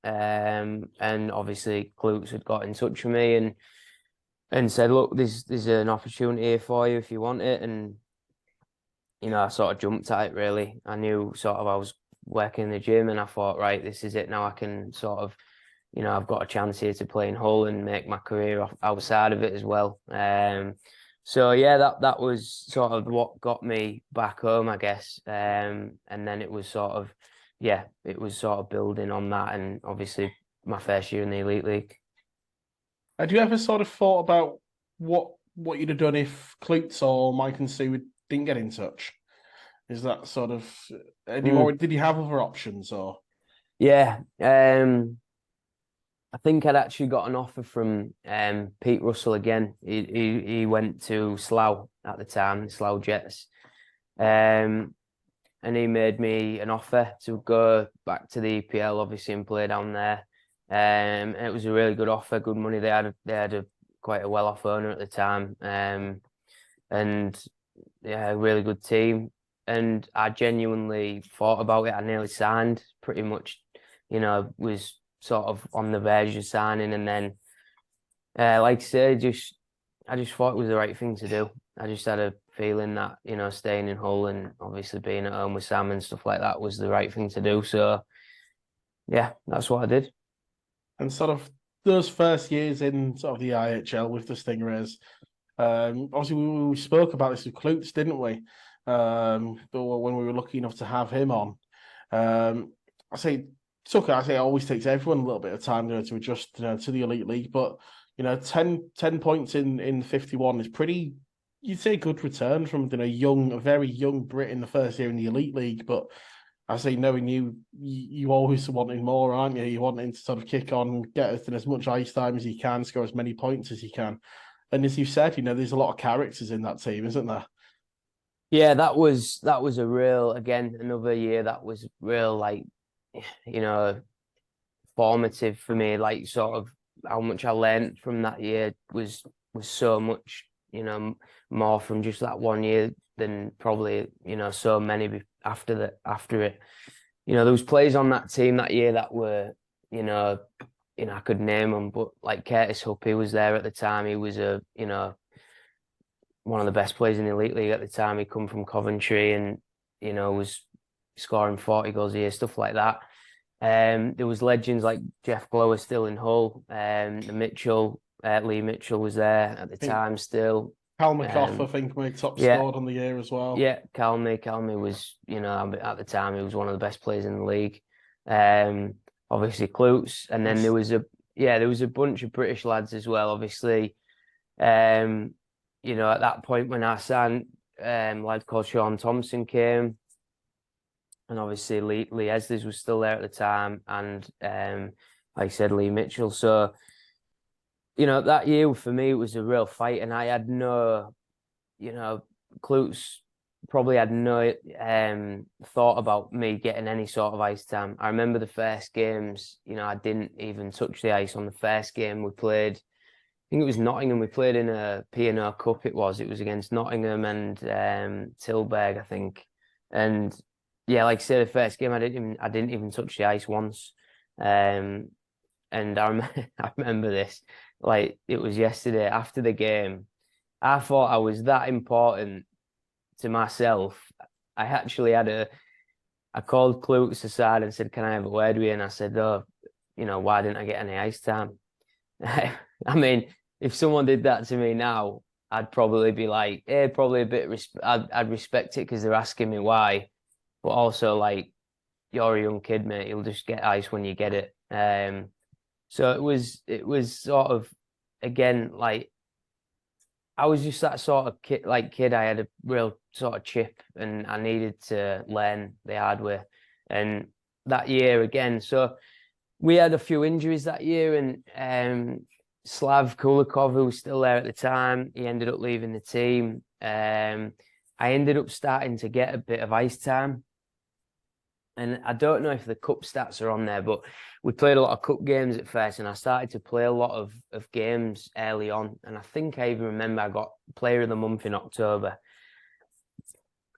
And obviously Klutz had got in touch with me and said, look, there's an opportunity here for you if you want it. And I sort of jumped at it, really. I knew sort of I was working in the gym, and I thought, right, this is it now. I can sort of, I've got a chance here to play in Hull and make my career outside of it as well. So yeah, that was sort of what got me back home, I guess. And then it was sort of, building on that, and obviously my first year in the Elite League. Had you ever sort of thought about what you'd have done if Klutz or Mike and Sue didn't get in touch? Is that sort of did you have other options or? Yeah, I think I'd actually got an offer from Pete Russell again. He went to Slough at the time, Slough Jets, and he made me an offer to go back to the EPL, obviously, and play down there. And it was a really good offer, good money. They had quite a well-off owner at the time, and yeah, a really good team. And I genuinely thought about it. I nearly signed, pretty much, was sort of on the verge of signing, and then, like I say, I just thought it was the right thing to do. I just had a feeling that staying in Hull and obviously being at home with Sam and stuff like that was the right thing to do. So yeah, that's what I did. And sort of those first years in sort of the IHL with the Stingrays, obviously we spoke about this with Klutz, didn't we? But when we were lucky enough to have him on, I say it always takes everyone a little bit of time to adjust to the Elite League, but 10 points in 51 is pretty, you'd say, good return from a very young Brit in the first year in the Elite League. But I say, knowing you always wanting more, aren't you? You wanting to sort of kick on, get as much ice time as you can, score as many points as you can. And as you said, there's a lot of characters in that team, isn't there? Yeah, that was a real, again, another year that was real, like, formative for me. Like, sort of how much I learned from that year was so much, more from just that one year than probably, so many after it. There was players on that team that year that were, I could name them, but like Curtis Huppy was there at the time. He was one of the best players in the Elite League at the time. He come from Coventry and, was scoring 40 goals a year, stuff like that. There was legends like Jeff Glower still in Hull. Lee Mitchell was there at the time still. Cal McCoff, I think, made top yeah, scored on the year as well. Yeah, Calmy was, at the time, he was one of the best players in the league. Obviously Klutz, and then there was a bunch of British lads as well. Obviously, at that point when I signed, a lad called Sean Thompson came, and obviously Lee Esdes was still there at the time, and like I said, Lee Mitchell. So, that year for me it was a real fight, and I had no, Klutz probably had no thought about me getting any sort of ice time. I remember the first games, I didn't even touch the ice on the first game we played. I think it was Nottingham. We played in a P&O Cup. It was against Nottingham and Tilburg, I think. And yeah, like I said, the first game I didn't even touch the ice once. And I remember this like it was yesterday. After the game, I thought I was that important to myself. I actually I called Klutz aside and said, "Can I have a word with you?" And I said, "Oh, why didn't I get any ice time?" I mean, if someone did that to me now, I'd probably be like, probably a bit. I'd respect it because they're asking me why, but also like, you're a young kid, mate. You'll just get ice when you get it. So it was sort of, again, like, I was just that sort of kid. I had a real sort of chip, and I needed to learn the hard way. And that year again, so we had a few injuries that year, and Slav Kulikov, who was still there at the time, he ended up leaving the team. I ended up starting to get a bit of ice time. And I don't know if the cup stats are on there, but we played a lot of cup games at first, and I started to play a lot of games early on. And I think I even remember I got Player of the Month in October.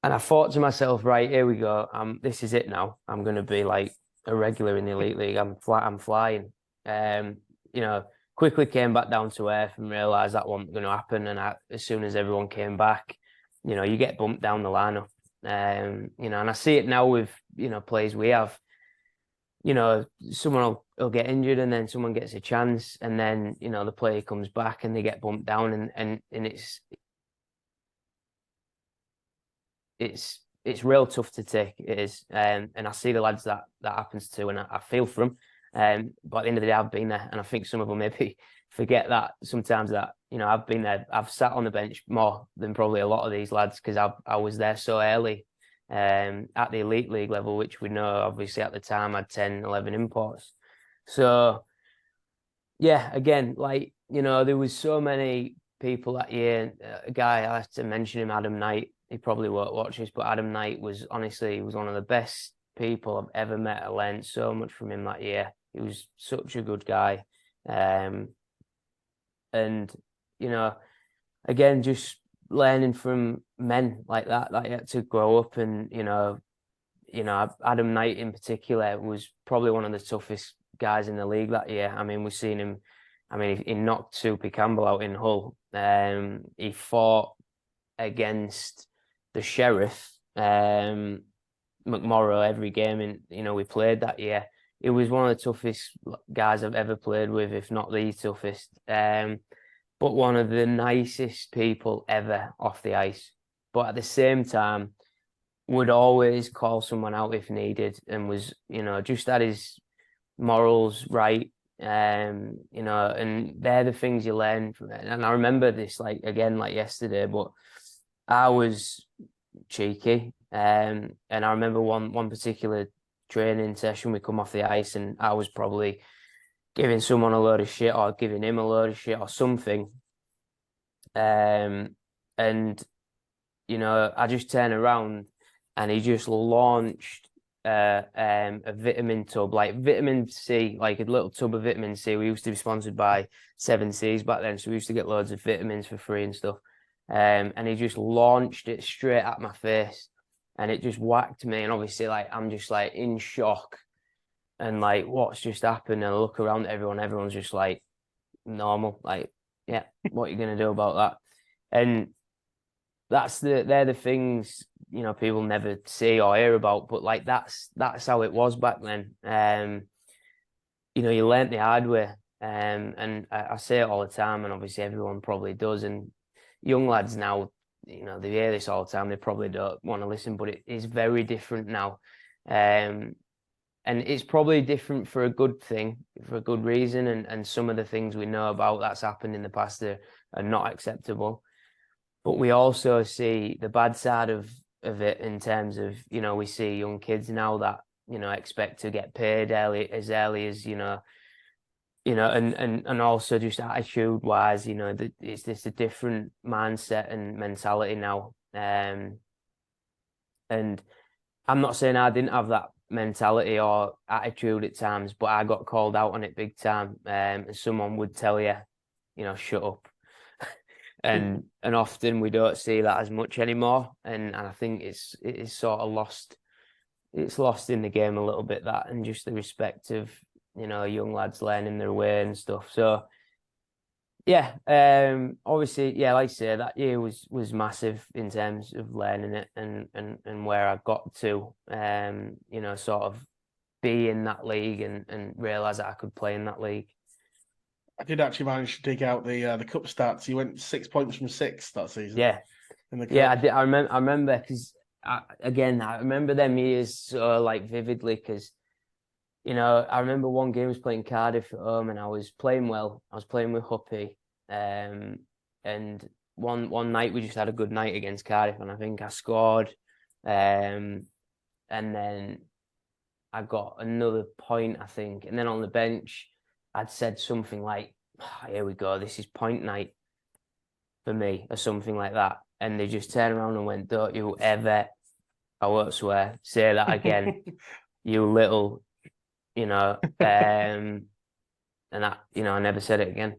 And I thought to myself, right, here we go. This is it now. I'm going to be like a regular in the Elite League. I'm flying. Quickly came back down to earth and realised that wasn't going to happen. And as soon as everyone came back, you get bumped down the lineup. And I see it now with, players we have. Someone will get injured, and then someone gets a chance, and then, the player comes back and they get bumped down, and it's real tough to take. It is. And I see the lads that happens to, and I feel for them. But at the end of the day, I've been there, and I think some of them maybe forget that sometimes, that, I've been there. I've sat on the bench more than probably a lot of these lads, because I was there so early at the Elite League level, which we know obviously at the time had 10, 11 imports. So yeah, again, like, there was so many people that year. A guy, I have to mention him, Adam Knight. He probably won't watch this, but Adam Knight was one of the best people I've ever met. I learned so much from him that year. He was such a good guy. And, again, just learning from men like that you had to grow up. And, Adam Knight in particular was probably one of the toughest guys in the league that year. I mean, we've seen him. I mean, he knocked Soupy Campbell out in Hull. He fought against the Sheriff, McMorrow, every game we played that year. He was one of the toughest guys I've ever played with, if not the toughest. But one of the nicest people ever off the ice. But at the same time, would always call someone out if needed, and was, just at his morals right. And they're the things you learn from it. And I remember this, like, again, like yesterday, but I was cheeky. And I remember one particular training session, we come off the ice and I was probably giving someone a load of shit or giving him a load of shit or something. And, I just turned around and he just launched a vitamin tub, like vitamin C, like a little tub of vitamin C. We used to be sponsored by 7Cs back then, so we used to get loads of vitamins for free and stuff. And he just launched it straight at my face and it just whacked me. And obviously, like, I'm just like in shock and like, what's just happened? And I look around at everyone's just like normal, like, yeah, what are you gonna do about that? And they're the things, people never see or hear about, but like that's how it was back then. You learnt the hard way. And I say it all the time, and obviously everyone probably does. And young lads now, they hear this all the time, they probably don't want to listen, but it is very different now. And it's probably different for a good thing, for a good reason. And some of the things we know about that's happened in the past are not acceptable. But we also see the bad side of it in terms of, we see young kids now that, expect to get paid early as, and also just attitude wise, it's just a different mindset and mentality now. And I'm not saying I didn't have that mentality or attitude at times, but I got called out on it big time. And someone would tell you, shut up. And often we don't see that as much anymore. And I think it is sort of lost. It's lost in the game a little bit, that, and just the respect of, young lads learning their way and stuff. So yeah, obviously, yeah, like I say, that year was massive in terms of learning it and where I got to, sort of be in that league and realise that I could play in that league. I did actually manage to dig out the cup stats. You went 6 points from 6 that season. Yeah, in the cup. yeah, I did. I remember because I remember them years so like vividly because I remember one game I was playing Cardiff at home and I was playing well. I was playing with Huppy, and one night we just had a good night against Cardiff and I think I scored, and then I got another point I think, and then on the bench I'd said something like, oh, here we go, this is point night for me, or something like that. And they just turned around and went, don't you ever, I won't swear, say that again, you little, and that, I never said it again.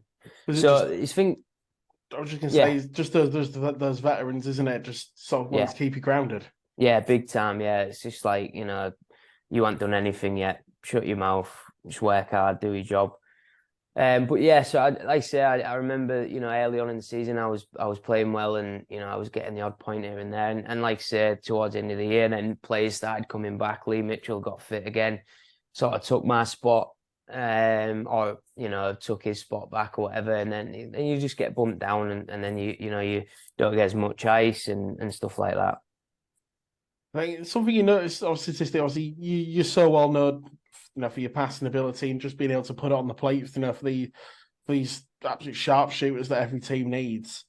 So it's think. I was just going to say, just those veterans, isn't it? Just sort of want to keep you grounded. Yeah, big time. Yeah, it's just like, you haven't done anything yet. Shut your mouth, just work hard, do your job. But yeah, so I remember, early on in the season, I was playing well and, I was getting the odd point here and there. And like I said, towards the end of the year, then players started coming back. Lee Mitchell got fit again, sort of took my spot, or, took his spot back or whatever. And then you just get bumped down and then you don't get as much ice and stuff like that. I think something you notice, obviously, you're so well known, for your passing ability and just being able to put it on the plate, for these absolute sharpshooters that every team needs.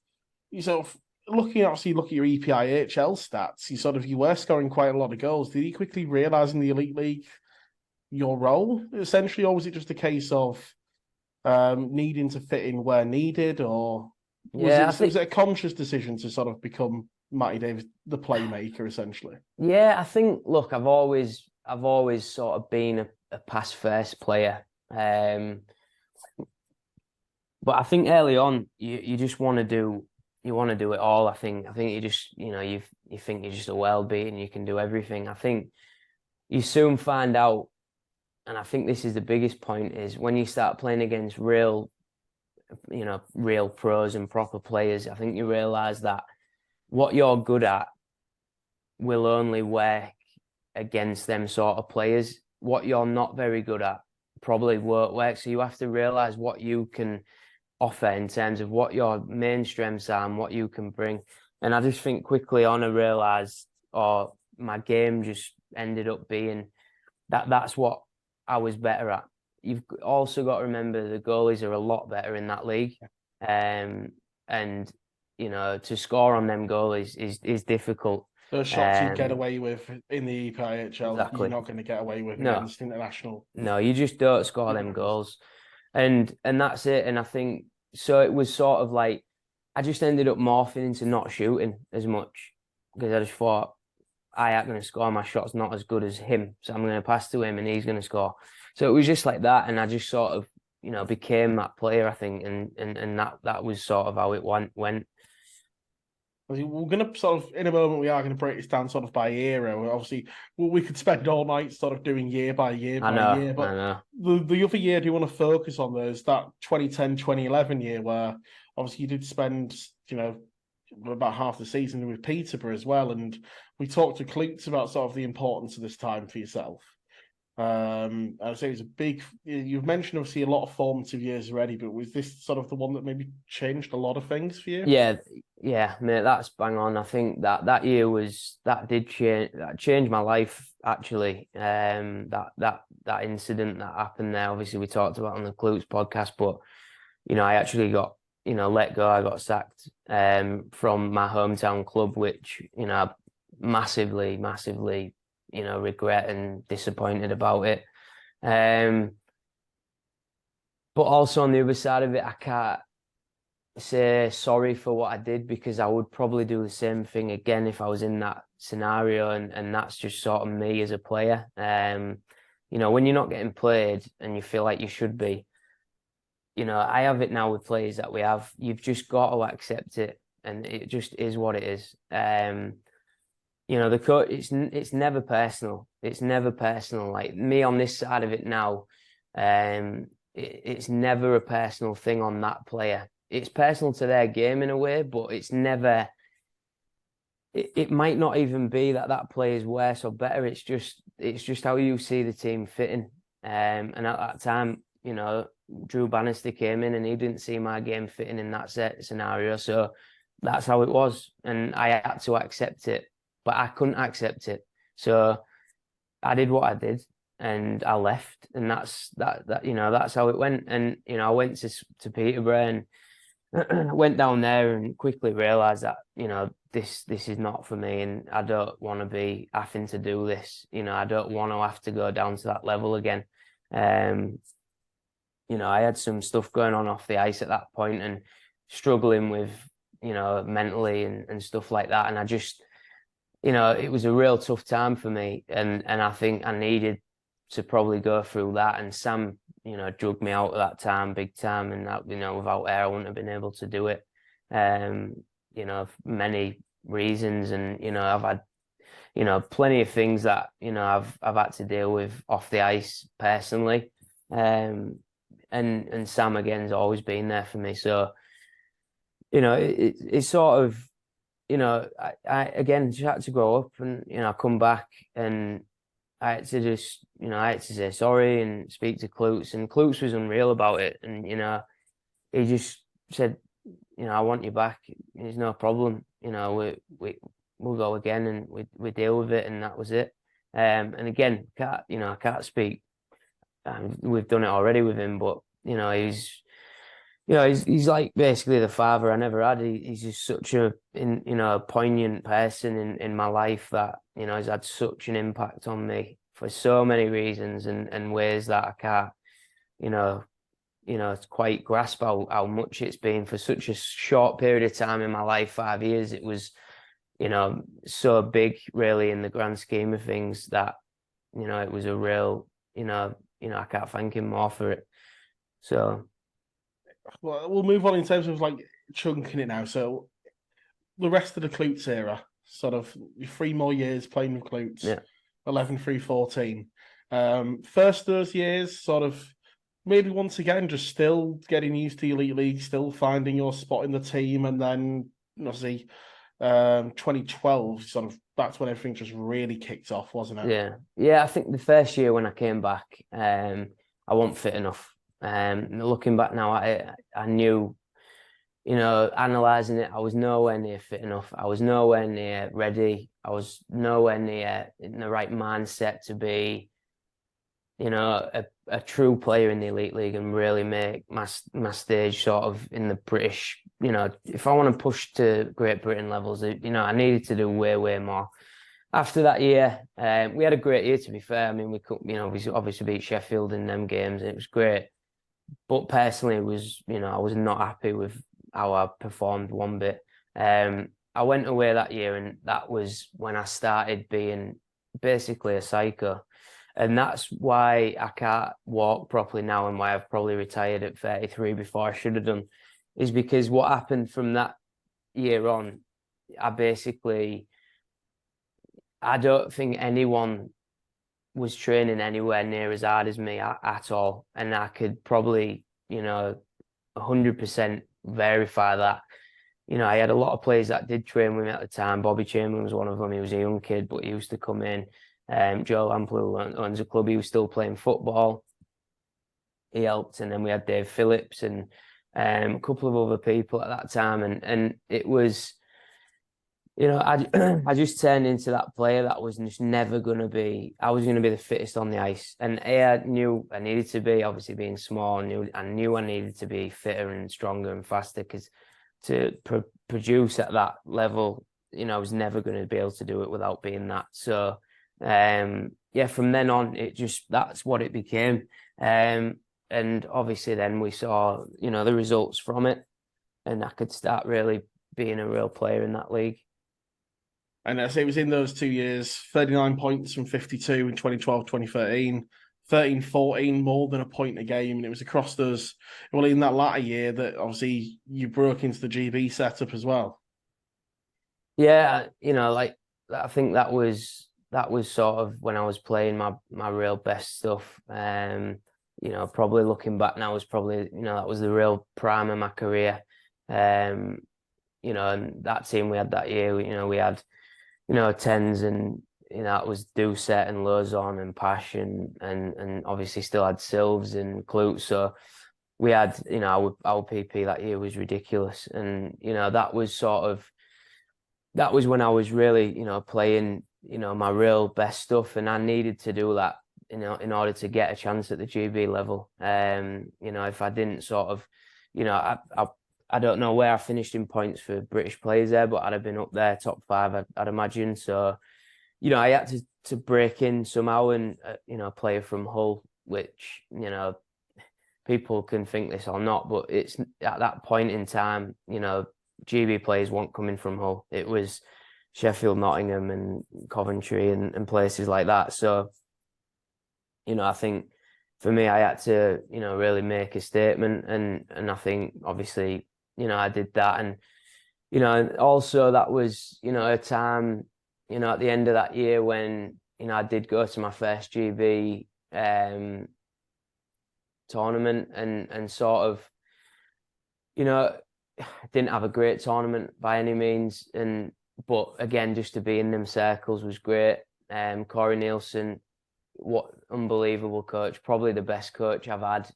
You sort of look at your EPIHL stats. You were scoring quite a lot of goals. Did you quickly realise in the Elite League your role essentially, or was it just a case of needing to fit in where needed, or was it a conscious decision to sort of become Matty Davis, the playmaker, essentially? Yeah, I think. Look, I've always sort of been a pass first player, but I think early on you just want to do it all. I think you just you think you're just a world beater and you can do everything. I think you soon find out, and I think this is the biggest point, is when you start playing against real pros and proper players. I think you realise that what you're good at will only work against them sort of players. What you're not very good at probably won't work. So you have to realise what you can offer in terms of what your main strengths are and what you can bring. And I just think quickly on, I realised, or my game just ended up being that's what I was better at. You've also got to remember the goalies are a lot better in that league. And to score on them goalies is difficult. Those shots you get away with in the EPIHL, Exactly. you're not going to get away with No. against international. No, you just don't score them goals. And that's it. And I think, so it was sort of like, I just ended up morphing into not shooting as much because I just thought, I ain't going to score. My shot's not as good as him. So I'm going to pass to him and he's going to score. So it was just like that. And I just sort of, became that player, I think. And that was sort of how it went. We're going to sort of, in a moment, we are going to break this down sort of by era. Obviously, we could spend all night sort of doing year by year by year. But I know. The other year, do you want to focus on those? That 2010-2011 year where obviously you did spend, about half the season with Peterborough as well. And we talked to Klutz about sort of the importance of this time for yourself. I'd say it's a big. You've mentioned obviously a lot of formative years already, but was this sort of the one that maybe changed a lot of things for you? Yeah, mate, that's bang on. I think that year did change. That changed my life actually. That incident that happened there. Obviously, we talked about on the Klutz podcast, but I actually got let go. I got sacked from my hometown club, which I massively regret and disappointed about it. But also on the other side of it, I can't say sorry for what I did because I would probably do the same thing again if I was in that scenario, and that's just sort of me as a player. When you're not getting played and you feel like you should be, I have it now with players that we have. You've just got to accept it, and it just is what it is. The coach, it's never personal. It's never personal. Like me on this side of it now, it's never a personal thing on that player. It's personal to their game in a way, but it's never. It might not even be that player's worse or better. It's just how you see the team fitting. And at that time, Drew Bannister came in and he didn't see my game fitting in that scenario. So that's how it was, and I had to accept it. But I couldn't accept it, so I did what I did, and I left, and that's how it went. And I went to Peterborough and went down there and quickly realised that this is not for me, and I don't want to be having to do this. I don't want to have to go down to that level again. I had some stuff going on off the ice at that point and struggling with mentally and stuff like that, and I just. It was a real tough time for me, and I think I needed to probably go through that. And Sam, drugged me out at that time, big time, and that, without her, I wouldn't have been able to do it. For many reasons, and I've had, plenty of things that I've had to deal with off the ice personally, and Sam again's always been there for me. So, it's sort of. I again just had to grow up and, come back, and I had to just, I had to say sorry and speak to Klutz, and Klutz was unreal about it. And, he just said, I want you back. There's no problem. We'll go again, and we deal with it. And that was it. And again, I can't speak. We've done it already with him, but, he's like basically the father I never had. He's just such a poignant person in my life that has had such an impact on me for so many reasons and ways that I can't quite grasp how much it's been for such a short period of time in my life. 5 years, it was so big really in the grand scheme of things that it was a real I can't thank him more for it. So. Well, we'll move on in terms of like chunking it now. So the rest of the Klutz era, sort of 3 more years playing with Klutz, 11 through 14. First those years, sort of maybe once again, just still getting used to the Elite League, still finding your spot in the team, and then obviously 2012, sort of that's when everything just really kicked off, wasn't it? Yeah. I think the first year when I came back, I wasn't fit enough. Looking back now, I knew, analysing it, I was nowhere near fit enough. I was nowhere near ready. I was nowhere near in the right mindset to be, a true player in the Elite League and really make my stage sort of in the British. If I want to push to Great Britain levels, I needed to do way more. After that year, we had a great year, to be fair. I mean, we could, we obviously beat Sheffield in them games, and it was great. But personally, it was, I was not happy with how I performed one bit. I went away that year, and that was when I started being basically a psycho. And that's why I can't walk properly now, and why I've probably retired at 33 before I should have done, is because what happened from that year on, I don't think anyone was training anywhere near as hard as me at all. And I could probably, 100% verify that. I had a lot of players that did train with me at the time. Bobby Chamberlain was one of them. He was a young kid, but he used to come in. Joe Lamplugh owns a club. He was still playing football. He helped. And then we had Dave Phillips and a couple of other people at that time. And it was, I just turned into that player that was just never going to be, I was going to be the fittest on the ice. And I knew I needed to be, obviously being small, I knew I needed to be fitter and stronger and faster, because to produce at that level, I was never going to be able to do it without being that. So, from then on, that's what it became. And obviously then we saw, the results from it, and I could start really being a real player in that league. And I say it was in those 2 years, 39 points from 52 in 2012, 2013, 13-14, more than a point a game. And it was across those, well, in that latter year that obviously you broke into the GB setup as well. Yeah, I think that was sort of when I was playing my real best stuff. Probably looking back now was probably, that was the real prime of my career. And that team we had that year, we had, tens, and it was Doucette and Lozon and Pash and obviously still had Silves and Klute. So we had, our PP that year was ridiculous. And, that was when I was really, playing, my real best stuff. And I needed to do that, in order to get a chance at the GB level. If I didn't sort of, I don't know where I finished in points for British players there, but I'd have been up there, top 5, I'd imagine. So, I had to break in somehow, and, a player from Hull, which, people can think this or not, but it's at that point in time, GB players weren't coming from Hull. It was Sheffield, Nottingham and Coventry and places like that. So, I think for me, I had to, really make a statement. And I think obviously, I did that. And, also that was, a time, at the end of that year when, I did go to my first GB tournament and sort of, didn't have a great tournament by any means. But again, just to be in them circles was great. Corey Nielsen, what unbelievable coach, probably the best coach I've had,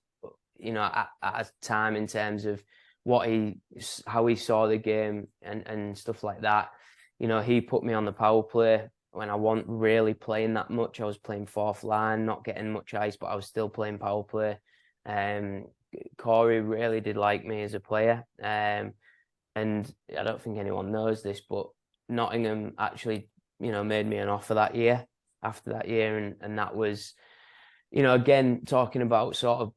at a time in terms of how he saw the game and stuff like that. He put me on the power play when I wasn't really playing that much. I was playing fourth line, not getting much ice, but I was still playing power play. Corey really did like me as a player. And I don't think anyone knows this, but Nottingham actually, made me an offer that year, after that year. And that was, again, talking about sort of,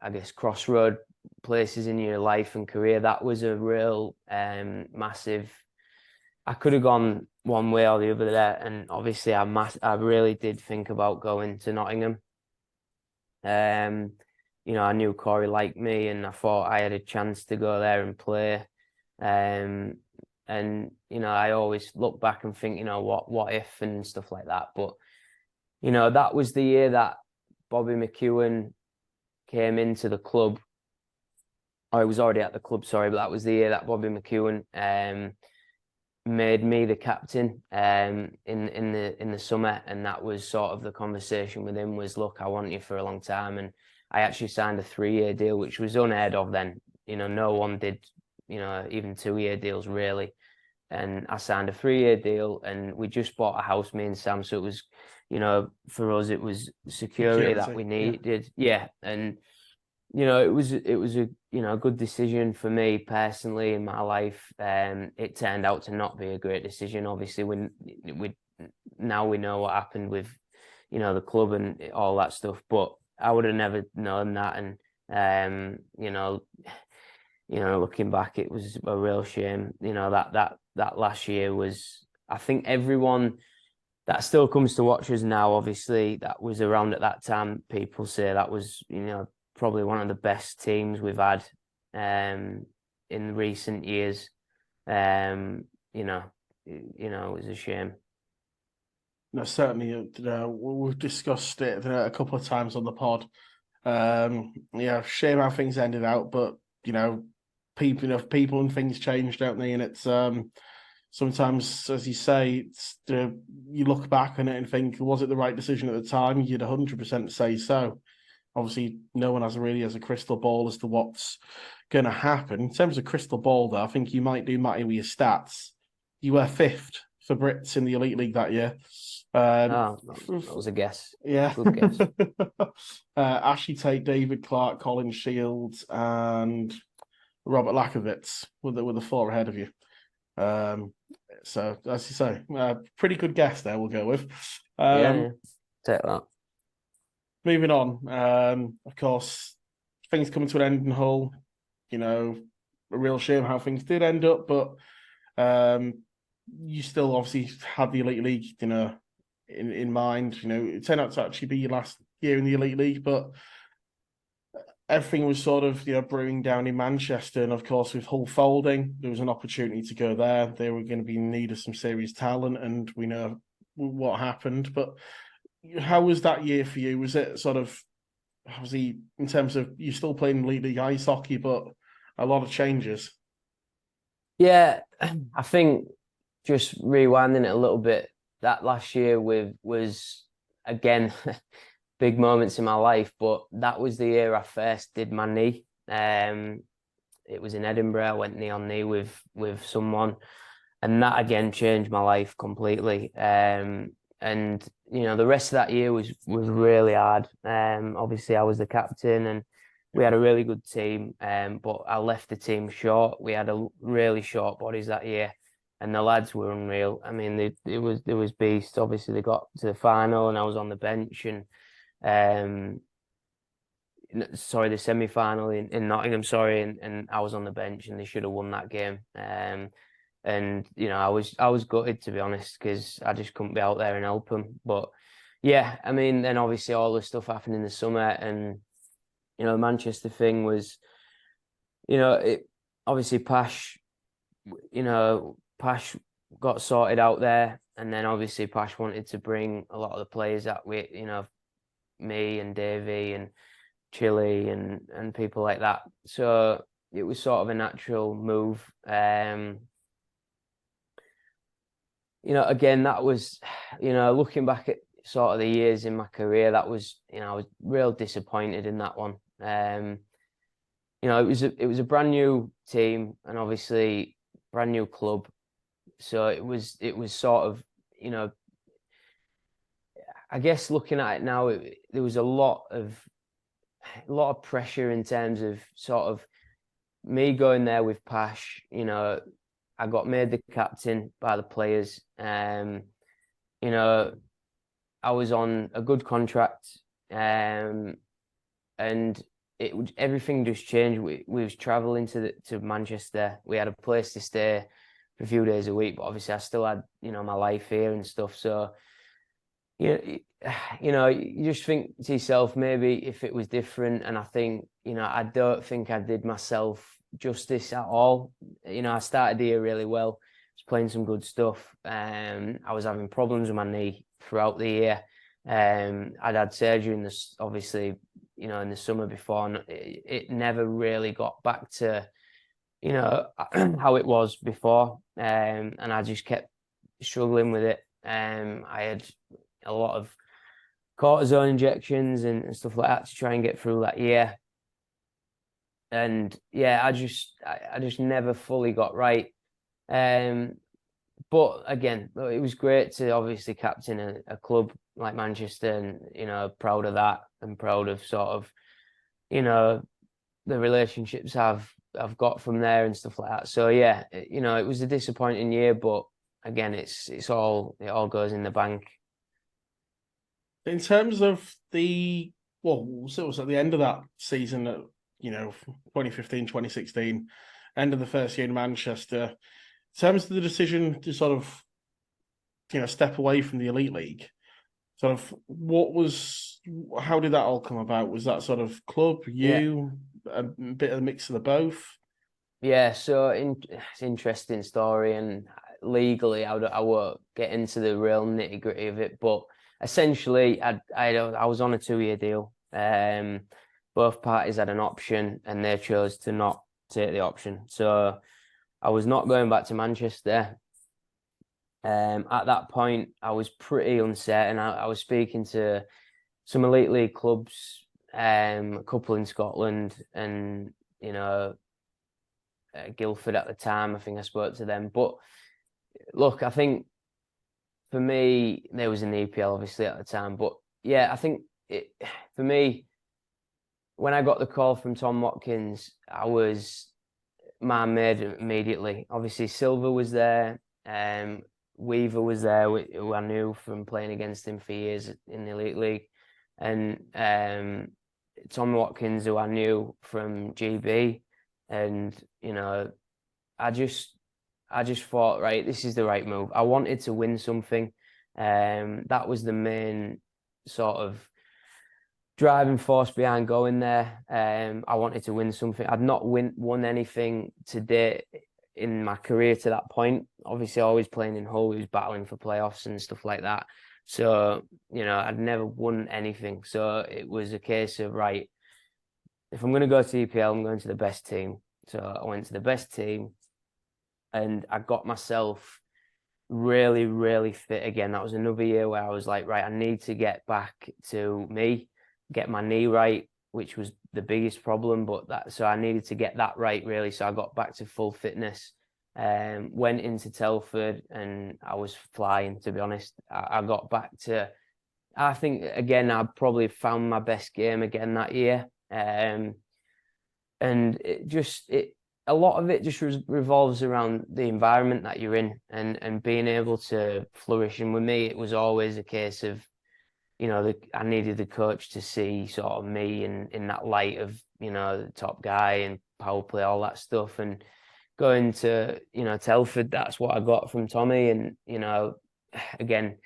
I guess, crossroad places in your life and career. That was a real massive, I could have gone one way or the other there. And obviously I really did think about going to Nottingham. I knew Corey liked me, and I thought I had a chance to go there and play. And I always look back and think, what if and stuff like that. But that was the year that Bobby McEwen came into the club. I was already at the club, sorry, but that was the year that Bobby McEwen made me the captain in the summer. And that was sort of the conversation with him was, look, I want you for a long time. And I actually signed a 3-year deal, which was unheard of then. No one did, even 2-year deals really. and I signed a 3-year deal, and we just bought a house, me and Sam. So it was, for us, it was security that we needed. Yeah. And, it was a, a good decision for me personally in my life. It turned out to not be a great decision. Obviously, when now we know what happened with, the club and all that stuff, but I would have never known that. And, looking back, it was a real shame. That last year was, I think everyone that still comes to watch us now, obviously, that was around at that time, people say that was, probably one of the best teams we've had in recent years. It was a shame. No, certainly. We've discussed it a couple of times on the pod. Shame how things ended out, but people and things change, don't they? And it's sometimes, as you say, it's you look back on it and think, was it the right decision at the time? You'd 100% say so. Obviously, no one has a crystal ball as to what's going to happen. In terms of crystal ball, though, I think you might do, Matty, with your stats. You were 5th for Brits in the Elite League that year. That was a guess. Yeah. Good guess. Ashley Tate, David Clark, Colin Shields, and Robert Lakovitz were the 4 ahead of you. So, as you say, pretty good guess there, we'll go with. Yeah. Take that. Moving on, of course, things coming to an end in Hull. A real shame how things did end up, but you still obviously had the Elite League, in mind. It turned out to actually be your last year in the Elite League, but everything was sort of brewing down in Manchester, and of course with Hull folding, there was an opportunity to go there. They were going to be in need of some serious talent, and we know what happened. But how was that year for you? Was it sort of, obviously, in terms of you still playing Elite League ice hockey, but a lot of changes? Yeah, I think just rewinding it a little bit, that last year was again big moments in my life, but that was the year I first did my knee. It was in Edinburgh. I went knee on knee with someone, and that again changed my life completely. And the rest of that year was really hard. Obviously, I was the captain, and we had a really good team. But I left the team short. We had a really short bodies that year, and the lads were unreal. I mean, it was beast. Obviously, they got to the final, and I was on the bench, and the semi-final in Nottingham. And I was on the bench, and they should have won that game. And I was gutted, to be honest, because I just couldn't be out there and help them. But yeah, I mean, then obviously all the stuff happened in the summer, and the Manchester thing was, it obviously Pash got sorted out there, and then obviously Pash wanted to bring a lot of the players that me and Davey and Chile and people like that. So it was sort of a natural move. Again, that was, looking back at sort of the years in my career, that was, I was real disappointed in that one. It was a brand new team, and obviously brand new club. So it was sort of, I guess looking at it now, there was a lot of pressure in terms of sort of me going there with Pash. I got made the captain by the players. I was on a good contract, and everything just changed. We was traveling to Manchester. We had a place to stay for a few days a week, but obviously I still had my life here and stuff. So you just think to yourself, maybe if it was different. And I think I don't think I did myself justice at all. I started the year really well. I was playing some good stuff. I was having problems with my knee throughout the year. I'd had surgery in this, obviously, in the summer before, and it never really got back to, how it was before. And I just kept struggling with it. I had a lot of cortisone injections and stuff like that to try and get through that year. And yeah, I just never fully got right. but again, it was great to obviously captain a club like Manchester, and proud of that, and proud of sort of the relationships I've got from there and stuff like that. So yeah, it was a disappointing year, but again, it all goes in the bank. In terms of so it was at the end of that season, 2015, 2016, end of the first year in Manchester. In terms of the decision to sort of, step away from the Elite League, sort of how did that all come about? Was that sort of club, a bit of a mix of the both? Yeah, so it's an interesting story, and legally, I won't get into the real nitty gritty of it, but essentially, I was on a 2-year deal. Both parties had an option, and they chose to not take the option. So I was not going back to Manchester. At that point, I was pretty uncertain. I was speaking to some elite league clubs, a couple in Scotland, and Guildford at the time. I think I spoke to them. But look, I think for me, there was an EPL obviously at the time. But yeah, I think for me, when I got the call from Tom Watkins, I was man-made immediately. Obviously, Silva was there. Weaver was there, who I knew from playing against him for years in the Elite League. And Tom Watkins, who I knew from GB. And I just thought, right, this is the right move. I wanted to win something. That was the main sort of driving force behind going there. I wanted to win something. I'd not won anything to date in my career to that point. Obviously, always playing in Hull, we was battling for playoffs and stuff like that. So I'd never won anything. So it was a case of, right, if I'm going to go to EPL, I'm going to the best team. So I went to the best team, and I got myself really, really fit again. That was another year where I was like, right, I need to get back to me, get my knee right, which was the biggest problem. So I needed to get that right, really. So I got back to full fitness. Went into Telford, and I was flying, to be honest. I got back to, I think, again, I probably found my best game again that year. And a lot of it just revolves around the environment that you're in, and being able to flourish. And with me, it was always a case of, I needed the coach to see sort of me in that light of, the top guy and power play, all that stuff. And going to, Telford, that's what I got from Tommy. And, again,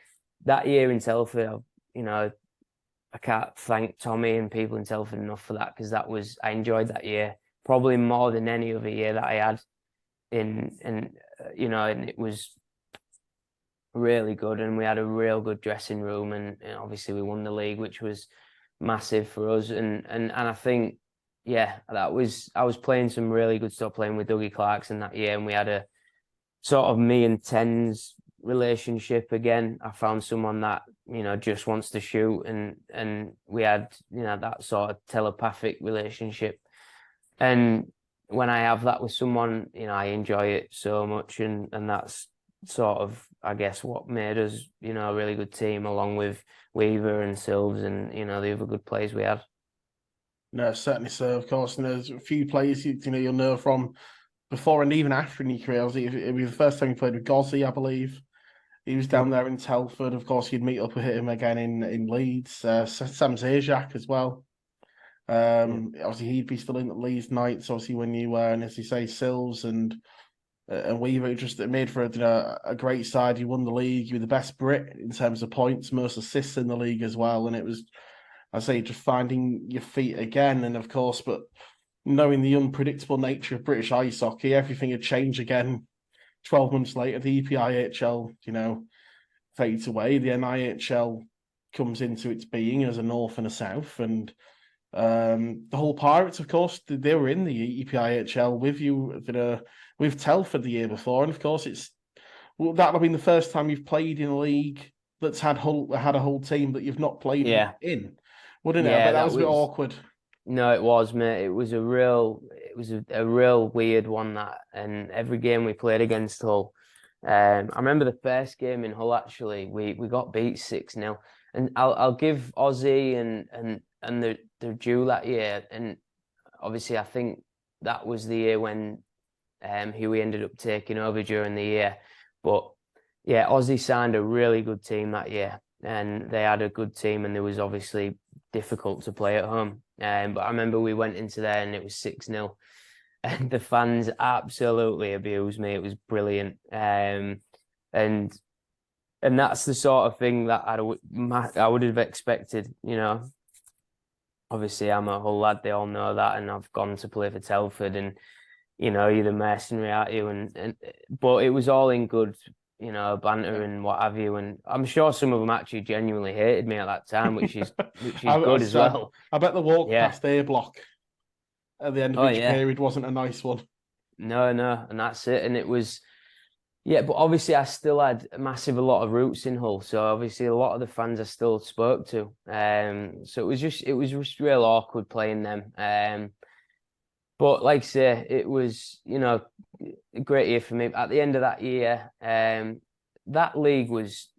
that year in Telford, I can't thank Tommy and people in Telford enough for that, because I enjoyed that year probably more than any other year that I had and it was really good, and we had a real good dressing room, and obviously we won the league, which was massive for us. And I think, yeah, I was playing some really good stuff, playing with Dougie Clarkson that year, and we had a sort of me and Tens relationship again. I found someone that just wants to shoot, and we had that sort of telepathic relationship. And when I have that with someone, I enjoy it so much, and that's sort of, I guess, what made us a really good team, along with Weaver and Silves and the other good players we had. No, certainly so, of course. And there's a few players you'll know from before and even after in your career. It was the first time you played with Gozzi, I believe. He was down there in Telford. Of course, you'd meet up with him again in Leeds. Sam Zajac as well. Obviously, he'd be still in the Leeds Knights, obviously, when you were, and as you say, Silves and Weaver, just made for a great side. You won the league. You were the best Brit in terms of points, most assists in the league as well. And it was, I say, just finding your feet again. And of course, but knowing the unpredictable nature of British ice hockey, everything had changed again. 12 months later, the EPIHL, fades away. The NIHL comes into its being as a north and a south, and the Hull Pirates, of course, they were in the EPIHL with you, with Telford the year before, and of course that'll have been the first time you've played in a league that's had a whole team that you've not played in, wouldn't it? Yeah, But that was a bit awkward. No, it was, mate. It was a real weird one, that, and every game we played against Hull, I remember the first game in Hull, actually, we got beat 6-0. And I'll give Aussie and the due that year. And obviously I think that was the year when Huey ended up taking over during the year. But yeah, Aussie signed a really good team that year, and they had a good team, and it was obviously difficult to play at home. But I remember we went into there and it was 6-0. And the fans absolutely abused me. It was brilliant. And that's the sort of thing that I would have expected, you know. Obviously, I'm a Hull lad, they all know that, and I've gone to play for Telford, and, you know, you're the mercenary, aren't you? But it was all in good, you know, banter and what have you. And I'm sure some of them actually genuinely hated me at that time, which is good as well. I bet the walk Yeah. past A block at the end of each period wasn't a nice one. No, and that's it. And it was, yeah, but obviously I still had a lot of roots in Hull. So obviously a lot of the fans I still spoke to. So it was just real awkward playing them. But like I say, it was, you know, a great year for me. At the end of that year, that league was,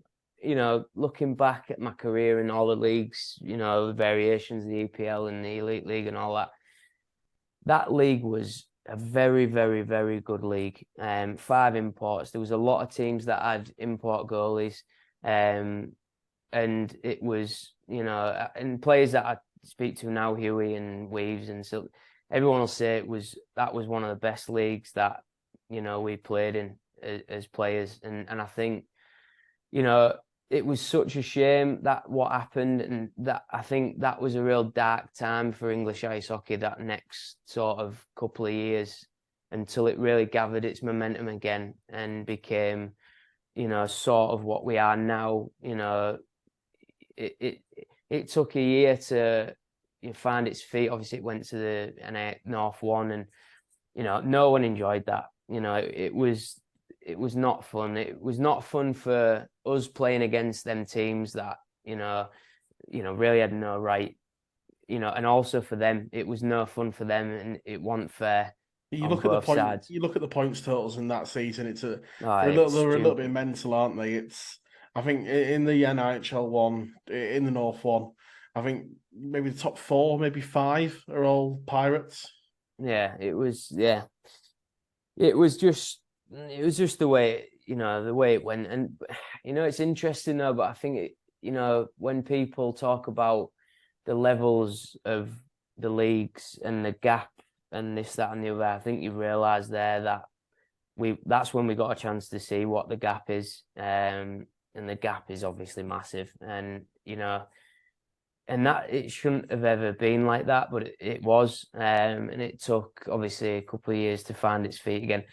you know, looking back at my career in all the leagues, you know, the variations, the EPL and the Elite League and all that. That league was a very, very, very good league. 5 imports. There was a lot of teams that had import goalies. And it was, you know, and players that I speak to now, Huey and Weaves, and so everyone will say that was one of the best leagues that, you know, we played in as players. And I think, you know, it was such a shame that what happened, and that I think that was a real dark time for English ice hockey, that next sort of couple of years, until it really gathered its momentum again and became, you know, sort of what we are now. You know, it took a year to find its feet. Obviously, it went to the North One, and, you know, no one enjoyed that. You know, it was not fun. It was not fun for us playing against them teams that, you know, really had no right, you know, and also for them, it was no fun for them, and it wasn't fair. You look at the point. You look at the points totals in that season. They're a little bit mental, aren't they? I think in the NHL one, in the North One, I think maybe the top 4, maybe 5 are all Pirates. Yeah, it was. Yeah, it was just the way, you know, the way it went. And, you know, it's interesting though, but I think you know, when people talk about the levels of the leagues and the gap and this, that, and the other, I think you realise there that that's when we got a chance to see what the gap is. And the gap is obviously massive. And, you know, and that it shouldn't have ever been like that, but it was. And it took obviously a couple of years to find its feet again.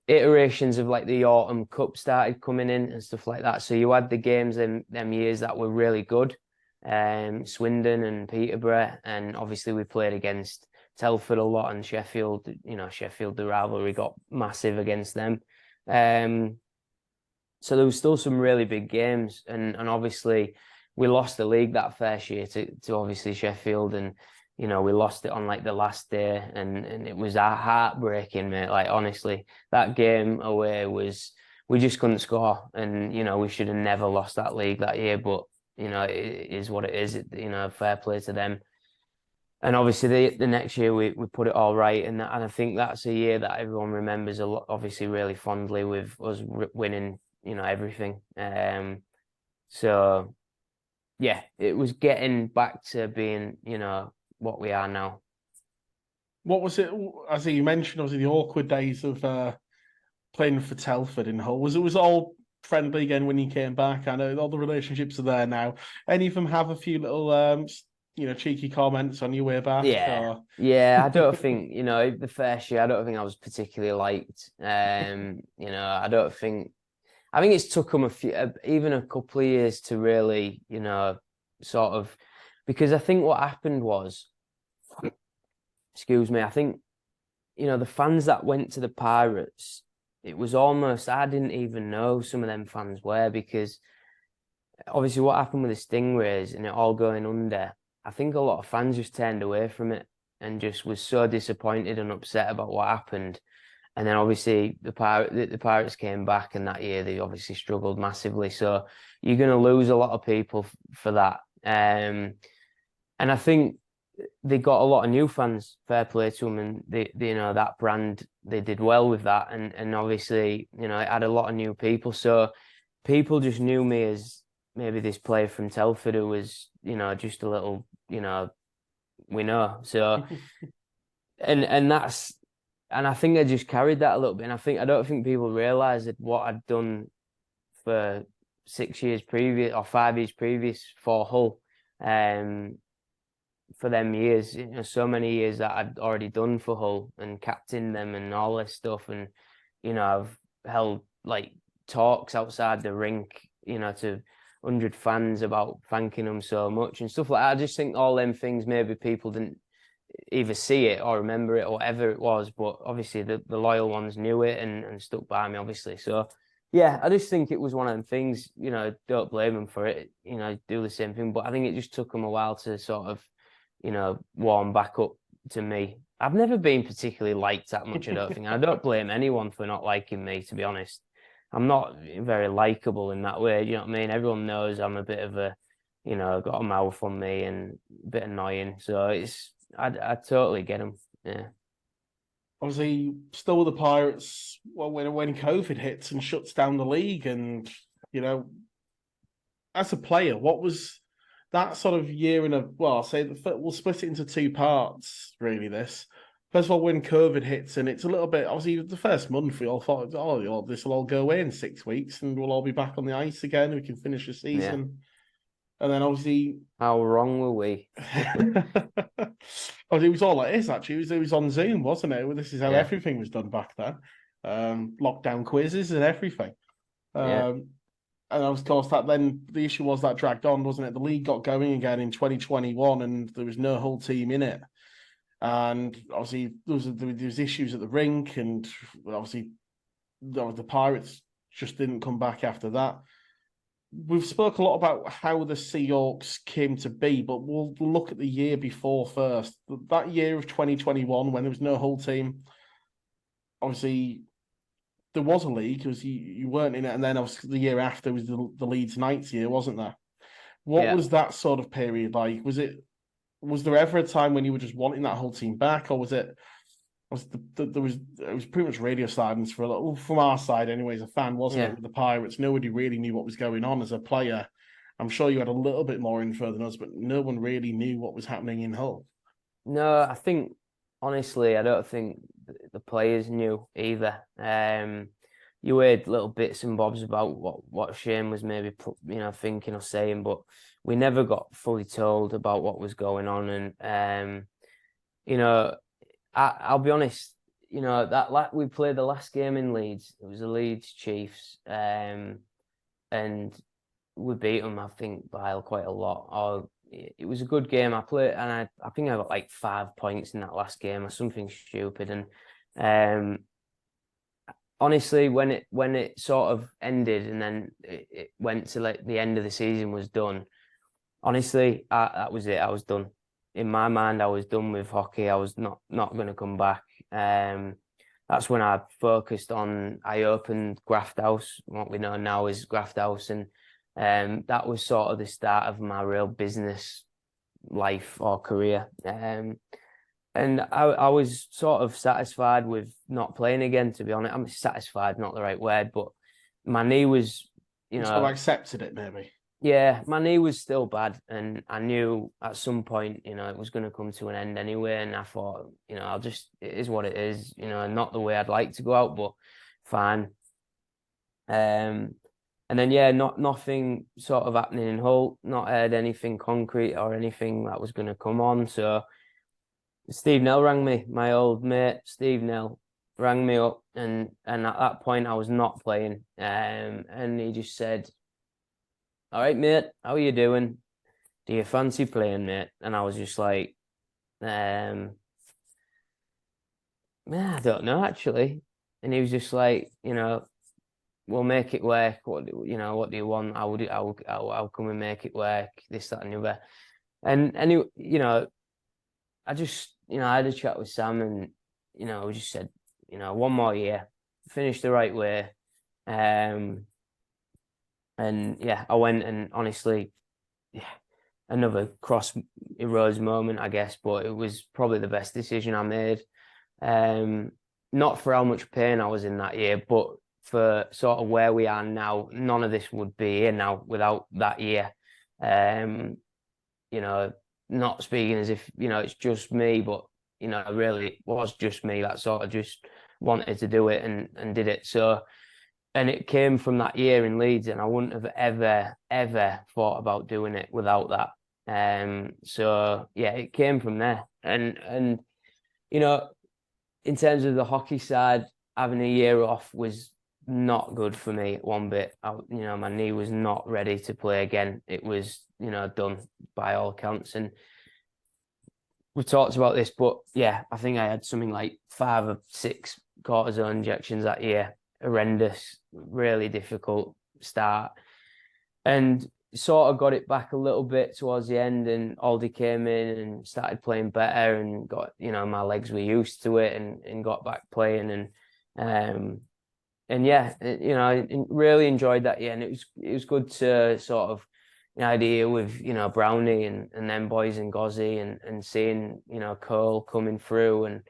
Iterations of like the Autumn Cup started coming in and stuff like that. So you had the games in them years that were really good. Swindon and Peterborough, and obviously we played against Telford a lot, and Sheffield. You know, Sheffield, the rivalry got massive against them. So there was still some really big games, and obviously we lost the league that first year to obviously Sheffield, and, you know, we lost it on like the last day, and it was heartbreaking, mate. Like, honestly, that game away we just couldn't score, and, you know, we should have never lost that league that year, but, you know, it is what it is. You know, fair play to them. And obviously the next year we put it all right, and I think that's a year that everyone remembers a lot, obviously really fondly, with us winning, you know, everything. So yeah, it was getting back to being, you know, what we are now. What was it? As you mentioned, obviously the awkward days of playing for Telford in Hull. Was it all friendly again when you came back? I know all the relationships are there now. Any of them have a few little, you know, cheeky comments on your way back? Yeah. I don't think, you know, the first year, I don't think I was particularly liked. You know, I think it's took them even a couple of years to really, you know, sort of, because I think what happened was, excuse me, I think, you know, the fans that went to the Pirates, it was almost, I didn't even know some of them fans were, because obviously what happened with the Stingrays and it all going under, I think a lot of fans just turned away from it and just was so disappointed and upset about what happened. And then obviously the Pirates came back, and that year they obviously struggled massively. So you're going to lose a lot of people for that. And I think they got a lot of new fans. Fair play to them, and you know, that brand, they did well with that. And obviously, you know, it had a lot of new people. So people just knew me as maybe this player from Telford who was, you know, just a little, you know, we know. So and that's, and I think I just carried that a little bit. And I don't think people realised that what I'd done for 6 years previous or 5 years previous for Hull, for them years, you know, so many years that I'd already done for Hull and captained them and all this stuff. And, you know, I've held like talks outside the rink, you know, to 100 fans about thanking them so much and stuff like that. I just think all them things, maybe people didn't either see it or remember it or whatever it was, but obviously the loyal ones knew it and stuck by me, obviously. So yeah, I just think it was one of them things, you know, don't blame them for it, you know, do the same thing. But I think it just took them a while to sort of, you know, warm back up to me. I've never been particularly liked that much, I don't think. I don't blame anyone for not liking me, to be honest. I'm not very likable in that way, you know what I mean? Everyone knows I'm a bit of a, you know, got a mouth on me and a bit annoying. So I totally get them. Yeah. Obviously, still with the Pirates, well, when COVID hits and shuts down the league, and you know, as a player, what was that sort of year in a? Well, I'll say we'll split it into two parts. Really, this first of all, when COVID hits, and it's a little bit. Obviously, the first month we all thought, oh, you know, this will all go away in 6 weeks, and we'll all be back on the ice again. We can finish the season. And then obviously, how wrong were we? Oh, it was all like this actually. It was on Zoom, wasn't it? Well, this is how everything was done back then. Lockdown quizzes and everything. And of course, that then the issue was that dragged on, wasn't it? The league got going again in 2021, and there was no whole team in it. And obviously, there was issues at the rink, and obviously, the Pirates just didn't come back after that. We've spoke a lot about how the Seahawks came to be, but we'll look at the year before first. That year of 2021, when there was no whole team, obviously there was a league because you weren't in it, and then obviously the year after was the Leeds Knights year, wasn't there? What was that sort of period like? Was there ever a time when you were just wanting that whole team back, or was it? It was pretty much radio silence for a little, from our side anyway, as a fan, wasn't it, with the Pirates? Nobody really knew what was going on as a player. I'm sure you had a little bit more info than us, but no one really knew what was happening in Hull. No, I think, honestly, I don't think the players knew either. You heard little bits and bobs about what Shane was maybe, you know, thinking or saying, but we never got fully told about what was going on. And, you know, I'll be honest, you know, that we played the last game in Leeds. It was the Leeds Chiefs, and we beat them, I think, by quite a lot. It was a good game. I played, and I think I got like 5 points in that last game or something stupid. And honestly, when it sort of ended, and then it went to like the end of the season was done. Honestly, that was it. I was done. In my mind, I was done with hockey. I was not going to come back. That's when I opened Graft House, what we know now is Graft House, and that was sort of the start of my real business life or career. And I was sort of satisfied with not playing again, to be honest. I'm satisfied, not the right word, but my knee was, you know, so I accepted it maybe. Yeah, my knee was still bad, and I knew at some point, you know, it was going to come to an end anyway. And I thought, you know, it is what it is, you know, not the way I'd like to go out, but fine. And then, nothing sort of happening in Hull, not heard anything concrete or anything that was going to come on. So Steve Nell rang me, my old mate, Steve Nell rang me up, and at that point I was not playing. And he just said, "All right, mate, how are you doing? Do you fancy playing, mate?" And I was just like, I don't know, actually. And he was just like, you know, we'll make it work. What do you want? I'll come and make it work. This, that, and the other. And he, you know, I just, you know, I had a chat with Sam, and you know, we just said, one more year, finish the right way. And yeah, I went, and honestly, yeah, another cross roads moment, I guess, but it was probably the best decision I made. Not for how much pain I was in that year, but for sort of where we are now. None of this would be here now without that year. Not speaking as if, it's just me, but, really it was just me that sort of just wanted to do it and did it. So, and it came from that year in Leeds, and I wouldn't have ever thought about doing it without that. So yeah, it came from there. And in terms of the hockey side, having a year off was not good for me one bit. My knee was not ready to play again. It was, done by all accounts. And we've talked about this, but yeah, I think I had something like 5 or 6 cortisone injections that year. Horrendous, really difficult start. And sort of got it back a little bit towards the end, and Aldi came in and started playing better, and got, my legs were used to it, and got back playing, and yeah, I really enjoyed that year. And it was good to sort of idea with Brownie and them boys and Gozzy, and seeing Cole coming through, and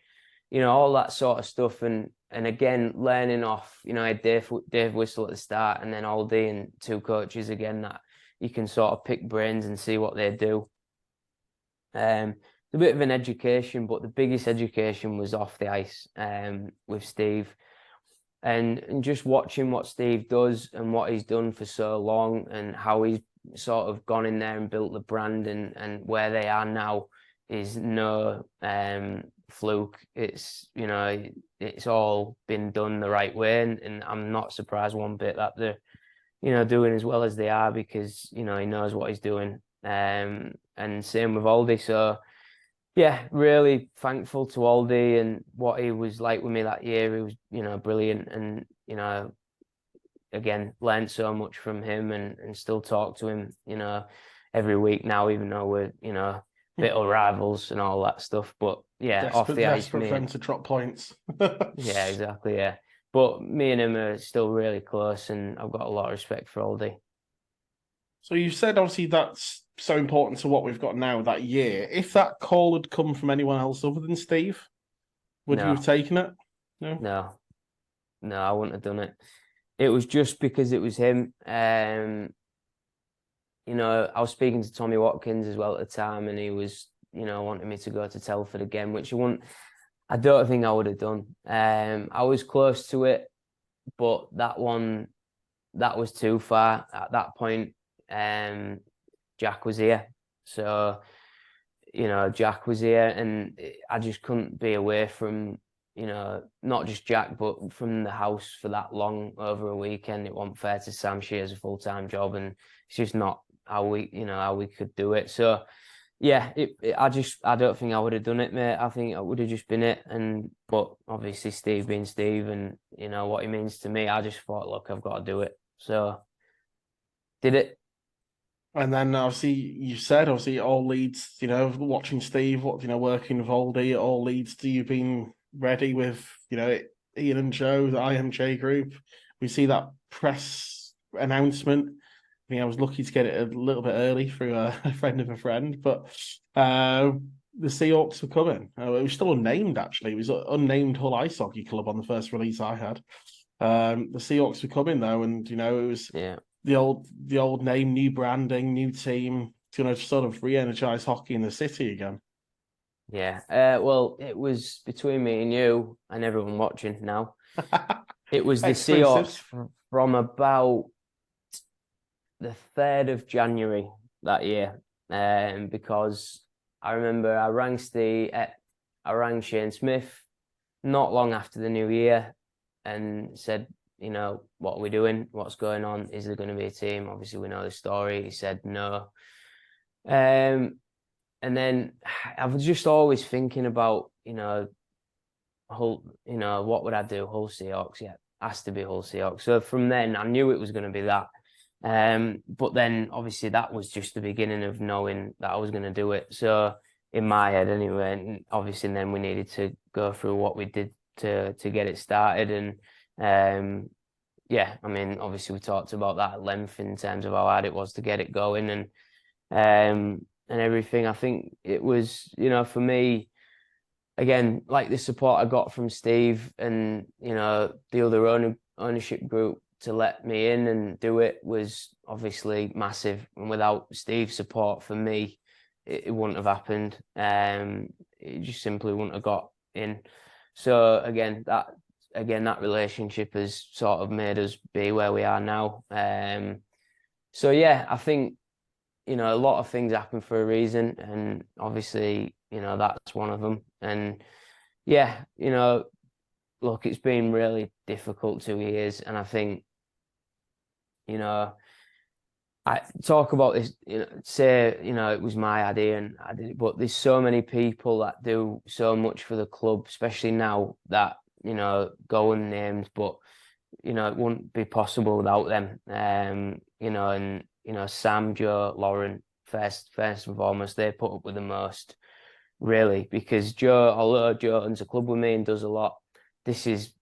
all that sort of stuff, and again learning off, I had Dave Whistle at the start, and then Aldi, and 2 coaches again that you can sort of pick brains and see what they do. It's a bit of an education, but the biggest education was off the ice, with Steve, and just watching what Steve does and what he's done for so long, and how he's sort of gone in there and built the brand, and where they are now is no fluke. It's it's all been done the right way, and I'm not surprised one bit that they're doing as well as they are, because he knows what he's doing. And same with Aldi. So yeah, really thankful to Aldi and what he was like with me that year. He was brilliant, and again learned so much from him, and still talk to him every week now, even though we're bit of rivals and all that stuff. But yeah, off the ice, desperate for them to drop points. Yeah, exactly. Yeah, but me and him are still really close, and I've got a lot of respect for Aldi. So you said obviously that's so important to what we've got now that year. If that call had come from anyone else other than Steve, would you have taken it? No, I wouldn't have done it. It was just because it was him. I was speaking to Tommy Watkins as well at the time, and he was, wanting me to go to Telford again, which I don't think I would have done. I was close to it, but that was too far at that point. Jack was here. So, Jack was here, and I just couldn't be away from, not just Jack, but from the house for that long over a weekend. It wasn't fair to Sam. She has a full-time job, and it's just not how we could do it. So yeah, I don't think I would have done it, mate. I think it would have just been it. But obviously Steve being Steve, and what he means to me, I just thought, look, I've got to do it. So did it. And then obviously you said it all leads, watching Steve, working with Aldi, it all leads to you being ready with, Ian and Joe, the IMJ group. We see that press announcement. I think I was lucky to get it a little bit early through a friend of a friend, but the Seahawks were coming. It was still unnamed, actually. It was an unnamed Hull Ice Hockey Club on the first release I had. The Seahawks were coming, though, and, it was the old name, new branding, new team, to sort of re-energize hockey in the city again. Yeah, well, it was between me and you and everyone watching now. It was the Seahawks from about the 3rd of January that year, because I remember I rang Shane Smith not long after the new year and said, what are we doing? What's going on? Is there going to be a team? Obviously, we know the story. He said no. And then I was just always thinking about, Hull, what would I do? Hull Seahawks, yeah, has to be Hull Seahawks. So from then, I knew it was going to be that. But then obviously that was just the beginning of knowing that I was going to do it. So in my head anyway, and obviously then we needed to go through what we did to get it started. And yeah, I mean, obviously we talked about that at length in terms of how hard it was to get it going and everything. I think it was, for me, again, like the support I got from Steve and, the other ownership group to let me in and do it was obviously massive. And without Steve's support for me, it wouldn't have happened. It just simply wouldn't have got in. So again, that relationship has sort of made us be where we are now. So yeah, I think, a lot of things happen for a reason, and obviously, that's one of them. And yeah, look, it's been really difficult 2 years, and I think, I talk about this, say, it was my idea and I did it, but there's so many people that do so much for the club, especially now that, go unnamed, but, it wouldn't be possible without them. And, Sam, Joe, Lauren, first and foremost, they put up with the most, really, because Joe, although Joe owns a club with me and does a lot, this is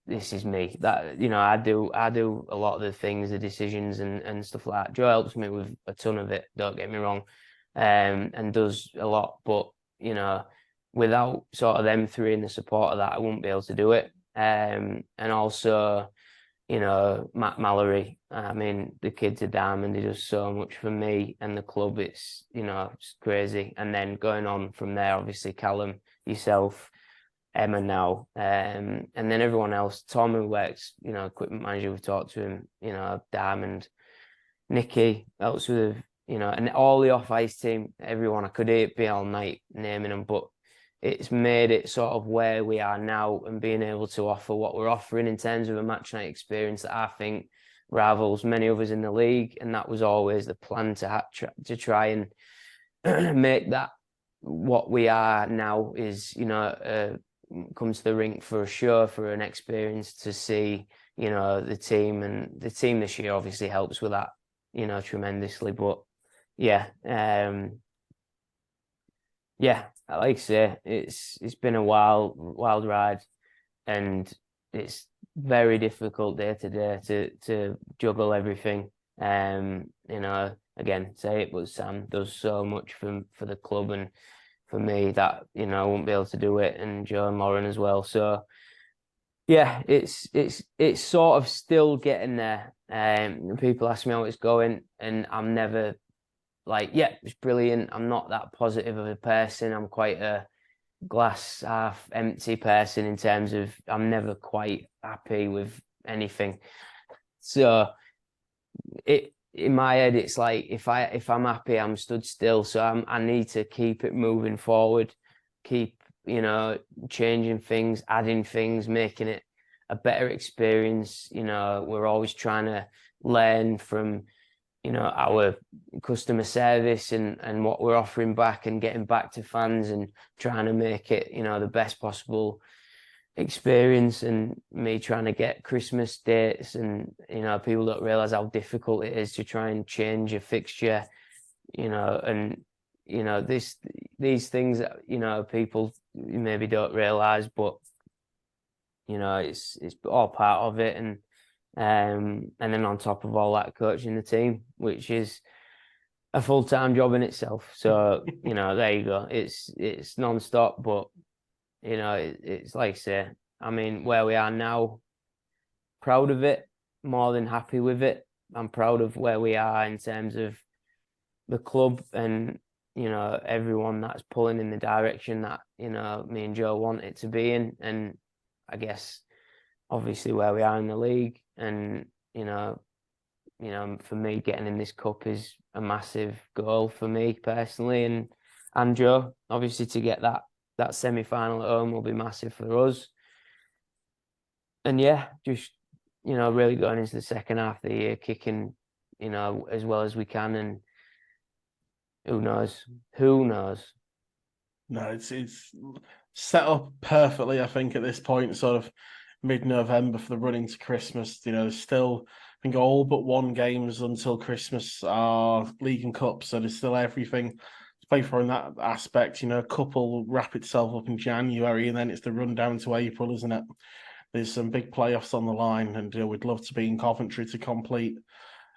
me. That, I do a lot of the things, the decisions and stuff like that. Joe helps me with a ton of it, don't get me wrong, and does a lot. But, without sort of them three and the support of that, I wouldn't be able to do it. And also, Matt Mallory, I mean, the kid's a diamond. He does so much for me and the club. It's, it's crazy. And then going on from there, obviously, Callum, yourself, Emma now, and then everyone else. Tom, who works, equipment manager, we've talked to him, diamond. Nikki helps with, and all the off-ice team, everyone. I could be all night naming them, but it's made it sort of where we are now and being able to offer what we're offering in terms of a match night experience that I think rivals many others in the league. And that was always the plan to try and make that what we are now is, come to the rink for a show, for an experience to see, the team. And the team this year obviously helps with that, tremendously. But yeah, yeah, like I say, it's been a wild ride, and it's very difficult day to day to juggle everything. Again, say it, but Sam does so much for the club and for me that, I won't be able to do it, and Joe and Lauren as well. So yeah, it's sort of still getting there. People ask me how it's going, and I'm never like, yeah, it's brilliant. I'm not that positive of a person. I'm quite a glass half empty person in terms of I'm never quite happy with anything. So in my head, it's like if I'm happy, I'm stood still. So I need to keep it moving forward, keep, changing things, adding things, making it a better experience. We're always trying to learn from, our customer service and what we're offering back and getting back to fans and trying to make it, the best possible experience. And me trying to get Christmas dates, and, people don't realize how difficult it is to try and change a fixture, and, these things that, people maybe don't realize, but, it's all part of it. And then on top of all that, coaching the team, which is a full-time job in itself. So, there you go. It's non-stop, but, it's like I say, I mean, where we are now, proud of it, more than happy with it. I'm proud of where we are in terms of the club and, everyone that's pulling in the direction that, me and Joe want it to be in. And I guess, obviously, where we are in the league, and, for me, getting in this cup is a massive goal for me personally, and Joe, obviously, to get that semi-final at home will be massive for us. And yeah, just, really going into the second half of the year, kicking, as well as we can, and who knows? No, it's set up perfectly, I think, at this point, sort of mid-November for the run into Christmas. There's still, I think, all but one games until Christmas are league and cup, so there's still everything play for in that aspect. A couple will wrap itself up in January, and then it's the run down to April, isn't it? There's some big playoffs on the line, and we'd love to be in Coventry to complete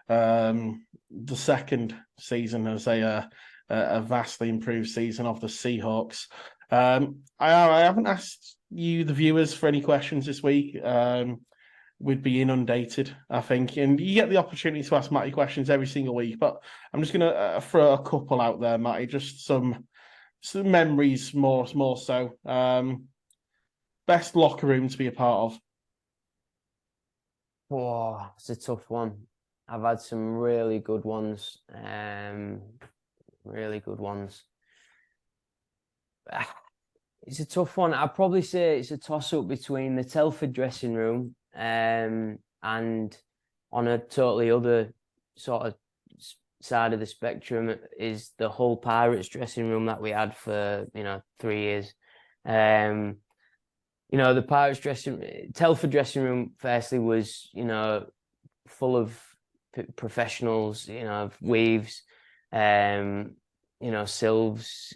the second season as a vastly improved season of the Seahawks. I haven't asked you, the viewers, for any questions this week. We'd be inundated, I think, and you get the opportunity to ask Matty questions every single week. But I'm just going to throw a couple out there, Matty. Just some memories, more so. Best locker room to be a part of. Oh, it's a tough one. I've had some really good ones. Really good ones. It's a tough one. I'd probably say it's a toss-up between the Telford dressing room and on a totally other sort of side of the spectrum is the Hull Pirates dressing room that we had for 3 years. The Pirates Telford dressing room firstly was full of professionals, Weaves, Silves,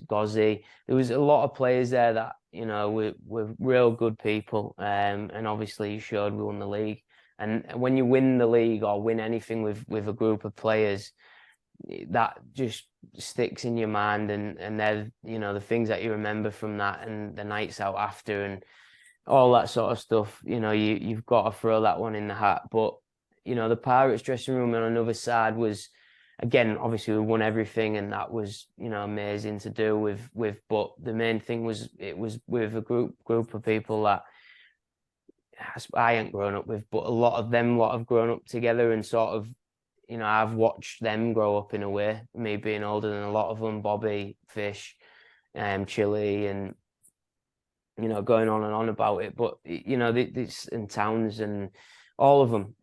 Gozzi. There was a lot of players there that were real good people, and obviously you showed we won the league. And when you win the league or win anything with a group of players, that just sticks in your mind, and they're the things that you remember from that, and the nights out after, and all that sort of stuff. You've got to throw that one in the hat. But the Pirates dressing room on another side was, again, obviously we won everything, and that was amazing to do with. But the main thing was it was with a group of people that I ain't grown up with, but a lot have grown up together, and sort of I've watched them grow up in a way. Me being older than a lot of them, Bobby, Fish, Chile, and going on and on about it. But this and Towns and all of them,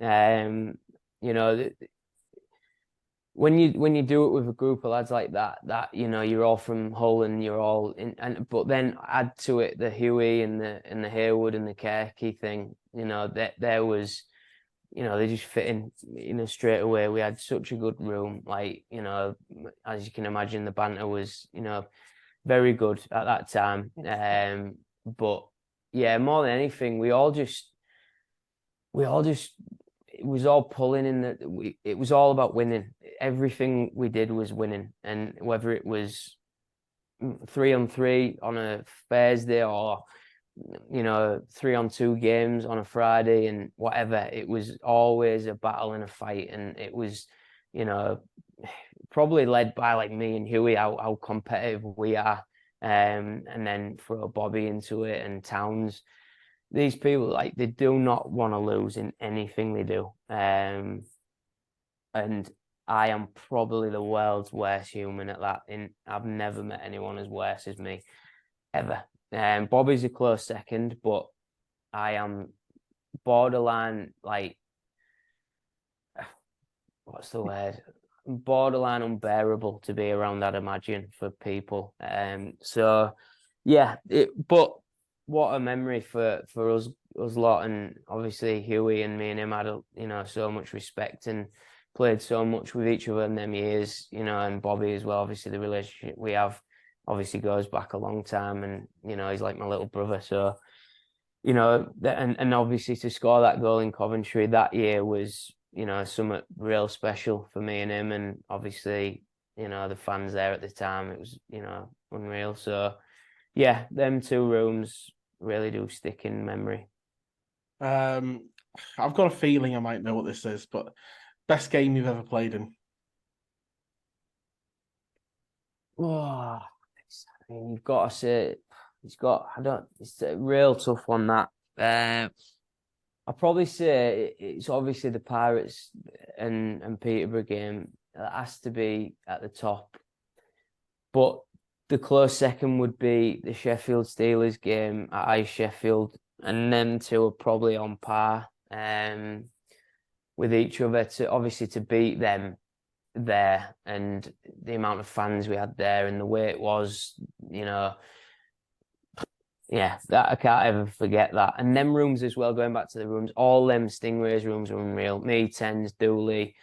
when you do it with a group of lads like that you're all from Hull and you're all in, but then add to it the Huey and the Haywood and the Kirky thing, that there was, they just fit in, straight away. We had such a good room, as you can imagine, the banter was, very good at that time. But yeah, more than anything, we all just it was all pulling in it was all about winning. Everything we did was winning, and whether it was 3-on-3 on a Thursday or 3-on-2 games on a Friday, and whatever, it was always a battle and a fight. And it was probably led by like me and Huey, how competitive we are, and then throw Bobby into it and Towns. These people, they do not want to lose in anything they do. And I am probably the world's worst human at that. I've never met anyone as worse as me, ever. Bobby's a close second, but I am borderline, what's the word? Borderline unbearable to be around, I'd imagine, for people. So yeah, but what a memory for us lot. And obviously Huey and me and him had so much respect and played so much with each other in them years, and Bobby as well. Obviously the relationship we have obviously goes back a long time, and he's like my little brother. So and obviously to score that goal in Coventry that year was something real special for me and him, and obviously the fans there at the time, it was unreal. So yeah, them two rooms really do stick in memory. I've got a feeling I might know what this is, but best game you've ever played in? Oh, you've got to say it's a real tough one, that. I'll probably say it's obviously the Pirates and Peterborough game that has to be at the top. But the close second would be the Sheffield Steelers game at Ice Sheffield, and them two are probably on par with each other. To beat them there, and the amount of fans we had there, and the way it was, yeah, that I can't ever forget that. And them rooms as well, going back to the rooms, all them Stingrays rooms were unreal. Me, Tens, Dooley,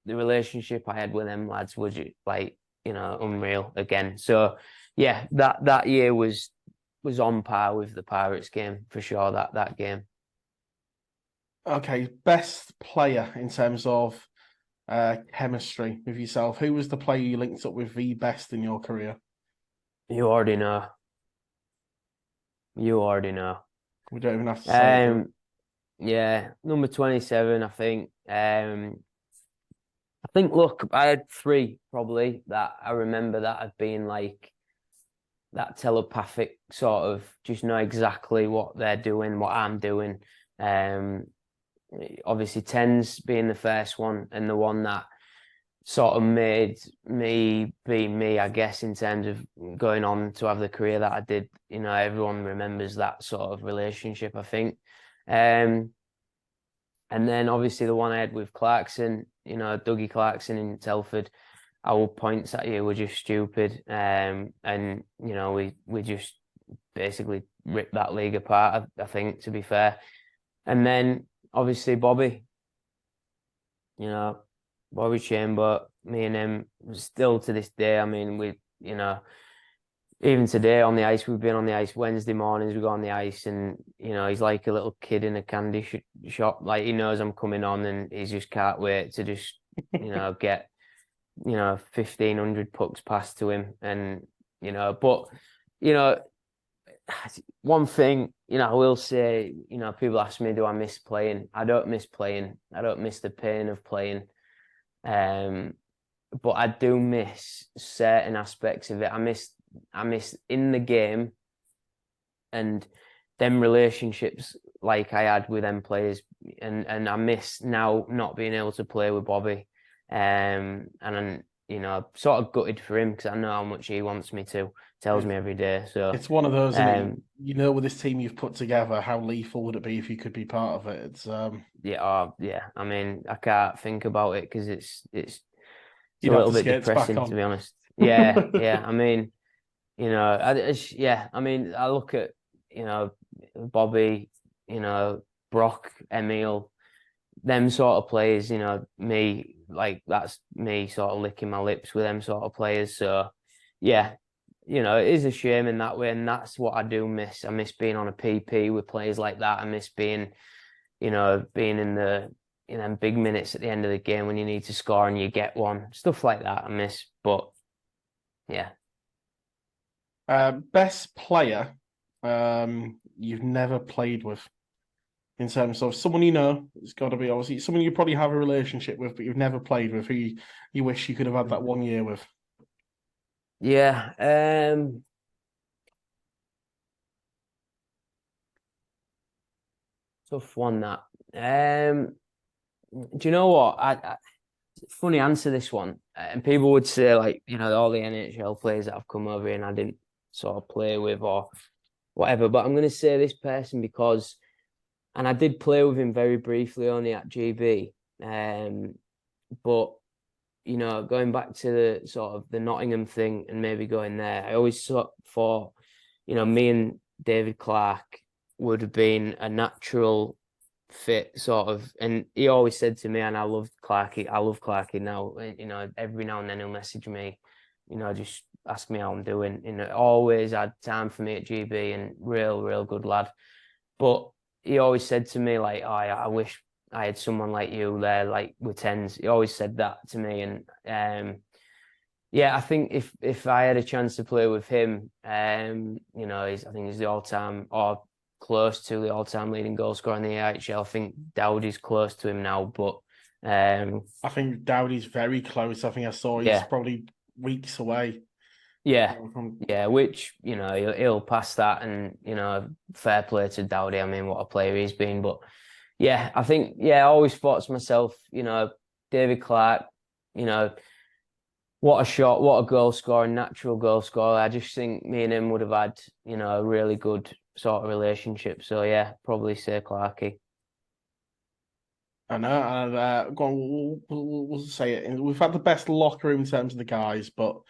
the relationship I had with them lads was like, unreal again. So yeah, that year was on par with the Pirates game for sure. That game. Okay, best player in terms of chemistry with yourself. Who was the player you linked up with the best in your career? You already know. You already know. We don't even have to say it. Yeah, number 27, I think. Look, I had three probably that I remember that have been like that telepathic sort of just know exactly what they're doing, what I'm doing. Obviously, tens being the first one and the one that sort of made me be me, I guess, in terms of going on to have the career that I did. Everyone remembers that sort of relationship, I think. And then obviously the one I had with Clarkson, Dougie Clarkson in Telford, our points that year were just stupid. And we just basically ripped that league apart, I think, to be fair. And then obviously Bobby, Bobby Chamber, me and him still to this day. I mean, even today on the ice, we've been on the ice Wednesday mornings, we go on the ice and, he's like a little kid in a candy shop. Like he knows I'm coming on and he just can't wait to just, get, 1,500 pucks passed to him. And, but, one thing, I will say, people ask me, do I miss playing? I don't miss playing. I don't miss the pain of playing. But I do miss certain aspects of it. I miss in the game and them relationships like I had with them players, and I miss now not being able to play with Bobby. And I'm, sort of gutted for him because I know how much he wants me to. Tells me every day. So it's one of those, isn't it? With this team you've put together, how lethal would it be if you could be part of it? It's yeah. I mean, I can't think about it because it's You'd a have little the bit skates back depressing on. to be honest. Yeah. I mean, I mean, I look at Bobby, Brock, Emil, them sort of players. Me, like that's me sort of licking my lips with them sort of players. So yeah, it is a shame in that way, and that's what I do miss. I miss being on a PP with players like that. I miss being being in the big minutes at the end of the game when you need to score and you get one. Stuff like that I miss. But yeah. Best player you've never played with, in terms of someone it's got to be obviously someone you probably have a relationship with, but you've never played with, who you wish you could have had that 1 year with. Yeah. Tough one that. Do you know what? Funny answer this one. And people would say like, all the NHL players that have come over here and I didn't sort of play with or whatever. But I'm going to say this person because, and I did play with him very briefly only at GB. But going back to the sort of the Nottingham thing and maybe going there, I always thought, me and David Clark would have been a natural fit sort of, and he always said to me, and I love Clarky now, every now and then he'll message me, just ask me how I'm doing, always had time for me at GB and real good lad. But he always said to me like, oh, I wish I had someone like you there, like with tens. He always said that to me, and yeah, I think if I had a chance to play with him, I think he's the all-time or close to the all-time leading goal scorer in the AHL. I think Dowdy's close to him now, but I think Dowdy's very close. I think I saw he's probably weeks away. Yeah, which he'll pass that, and fair play to Dowdy. I mean, what a player he's been. But yeah, I think I always thought to myself, David Clark, what a shot, what a goal scorer, natural goal scorer. I just think me and him would have had, a really good sort of relationship. So yeah, probably say Clarky. I know, and go on, we'll say it. We've had the best locker room in terms of the guys, but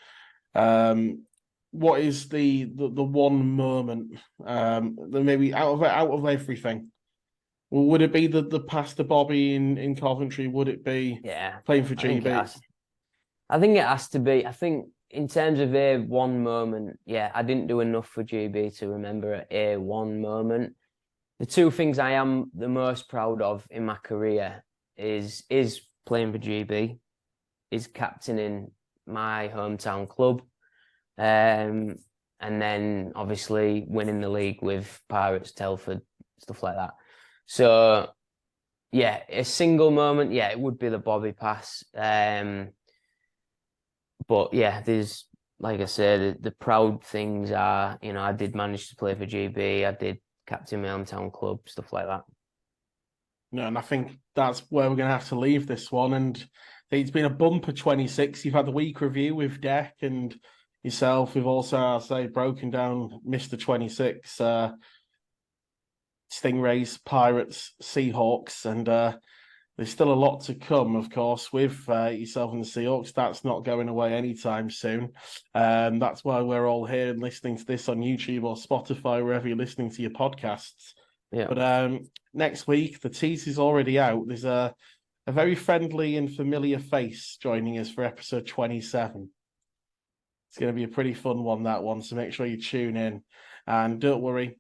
what is the one moment that maybe out of everything Well, would it be the pass to Bobby in Coventry? Would it be playing for GB? I think it has to be. I think in terms of a one moment, I didn't do enough for GB to remember a one moment. The two things I am the most proud of in my career is playing for GB, is captaining my hometown club, and then obviously winning the league with Pirates, Telford, stuff like that. So, a single moment, it would be the Bobby pass. But there's, like I said, the proud things are, I did manage to play for GB, I did captain my hometown club, stuff like that. No, and I think that's where we're going to have to leave this one. And it's been a bumper 26. You've had the week review with Deck and yourself. We've also, I'll say, broken down Mr. 26, Stingrays, Pirates, Seahawks, and there's still a lot to come, of course, with yourself and the Seahawks. That's not going away anytime soon. That's why we're all here and listening to this on YouTube or Spotify, wherever you're listening to your podcasts. Yeah. But next week, the tease is already out. There's a very friendly and familiar face joining us for episode 27. It's going to be a pretty fun one, that one, so make sure you tune in. And don't worry,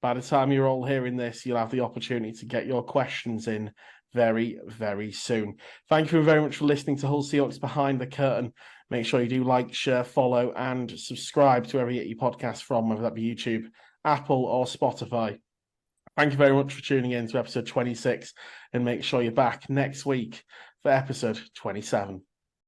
by the time you're all hearing this, you'll have the opportunity to get your questions in very, very soon. Thank you very much for listening to Hull Seahawks Behind the Curtain. Make sure you do like, share, follow, and subscribe to wherever you get your podcasts from, whether that be YouTube, Apple, or Spotify. Thank you very much for tuning in to episode 26, and make sure you're back next week for episode 27.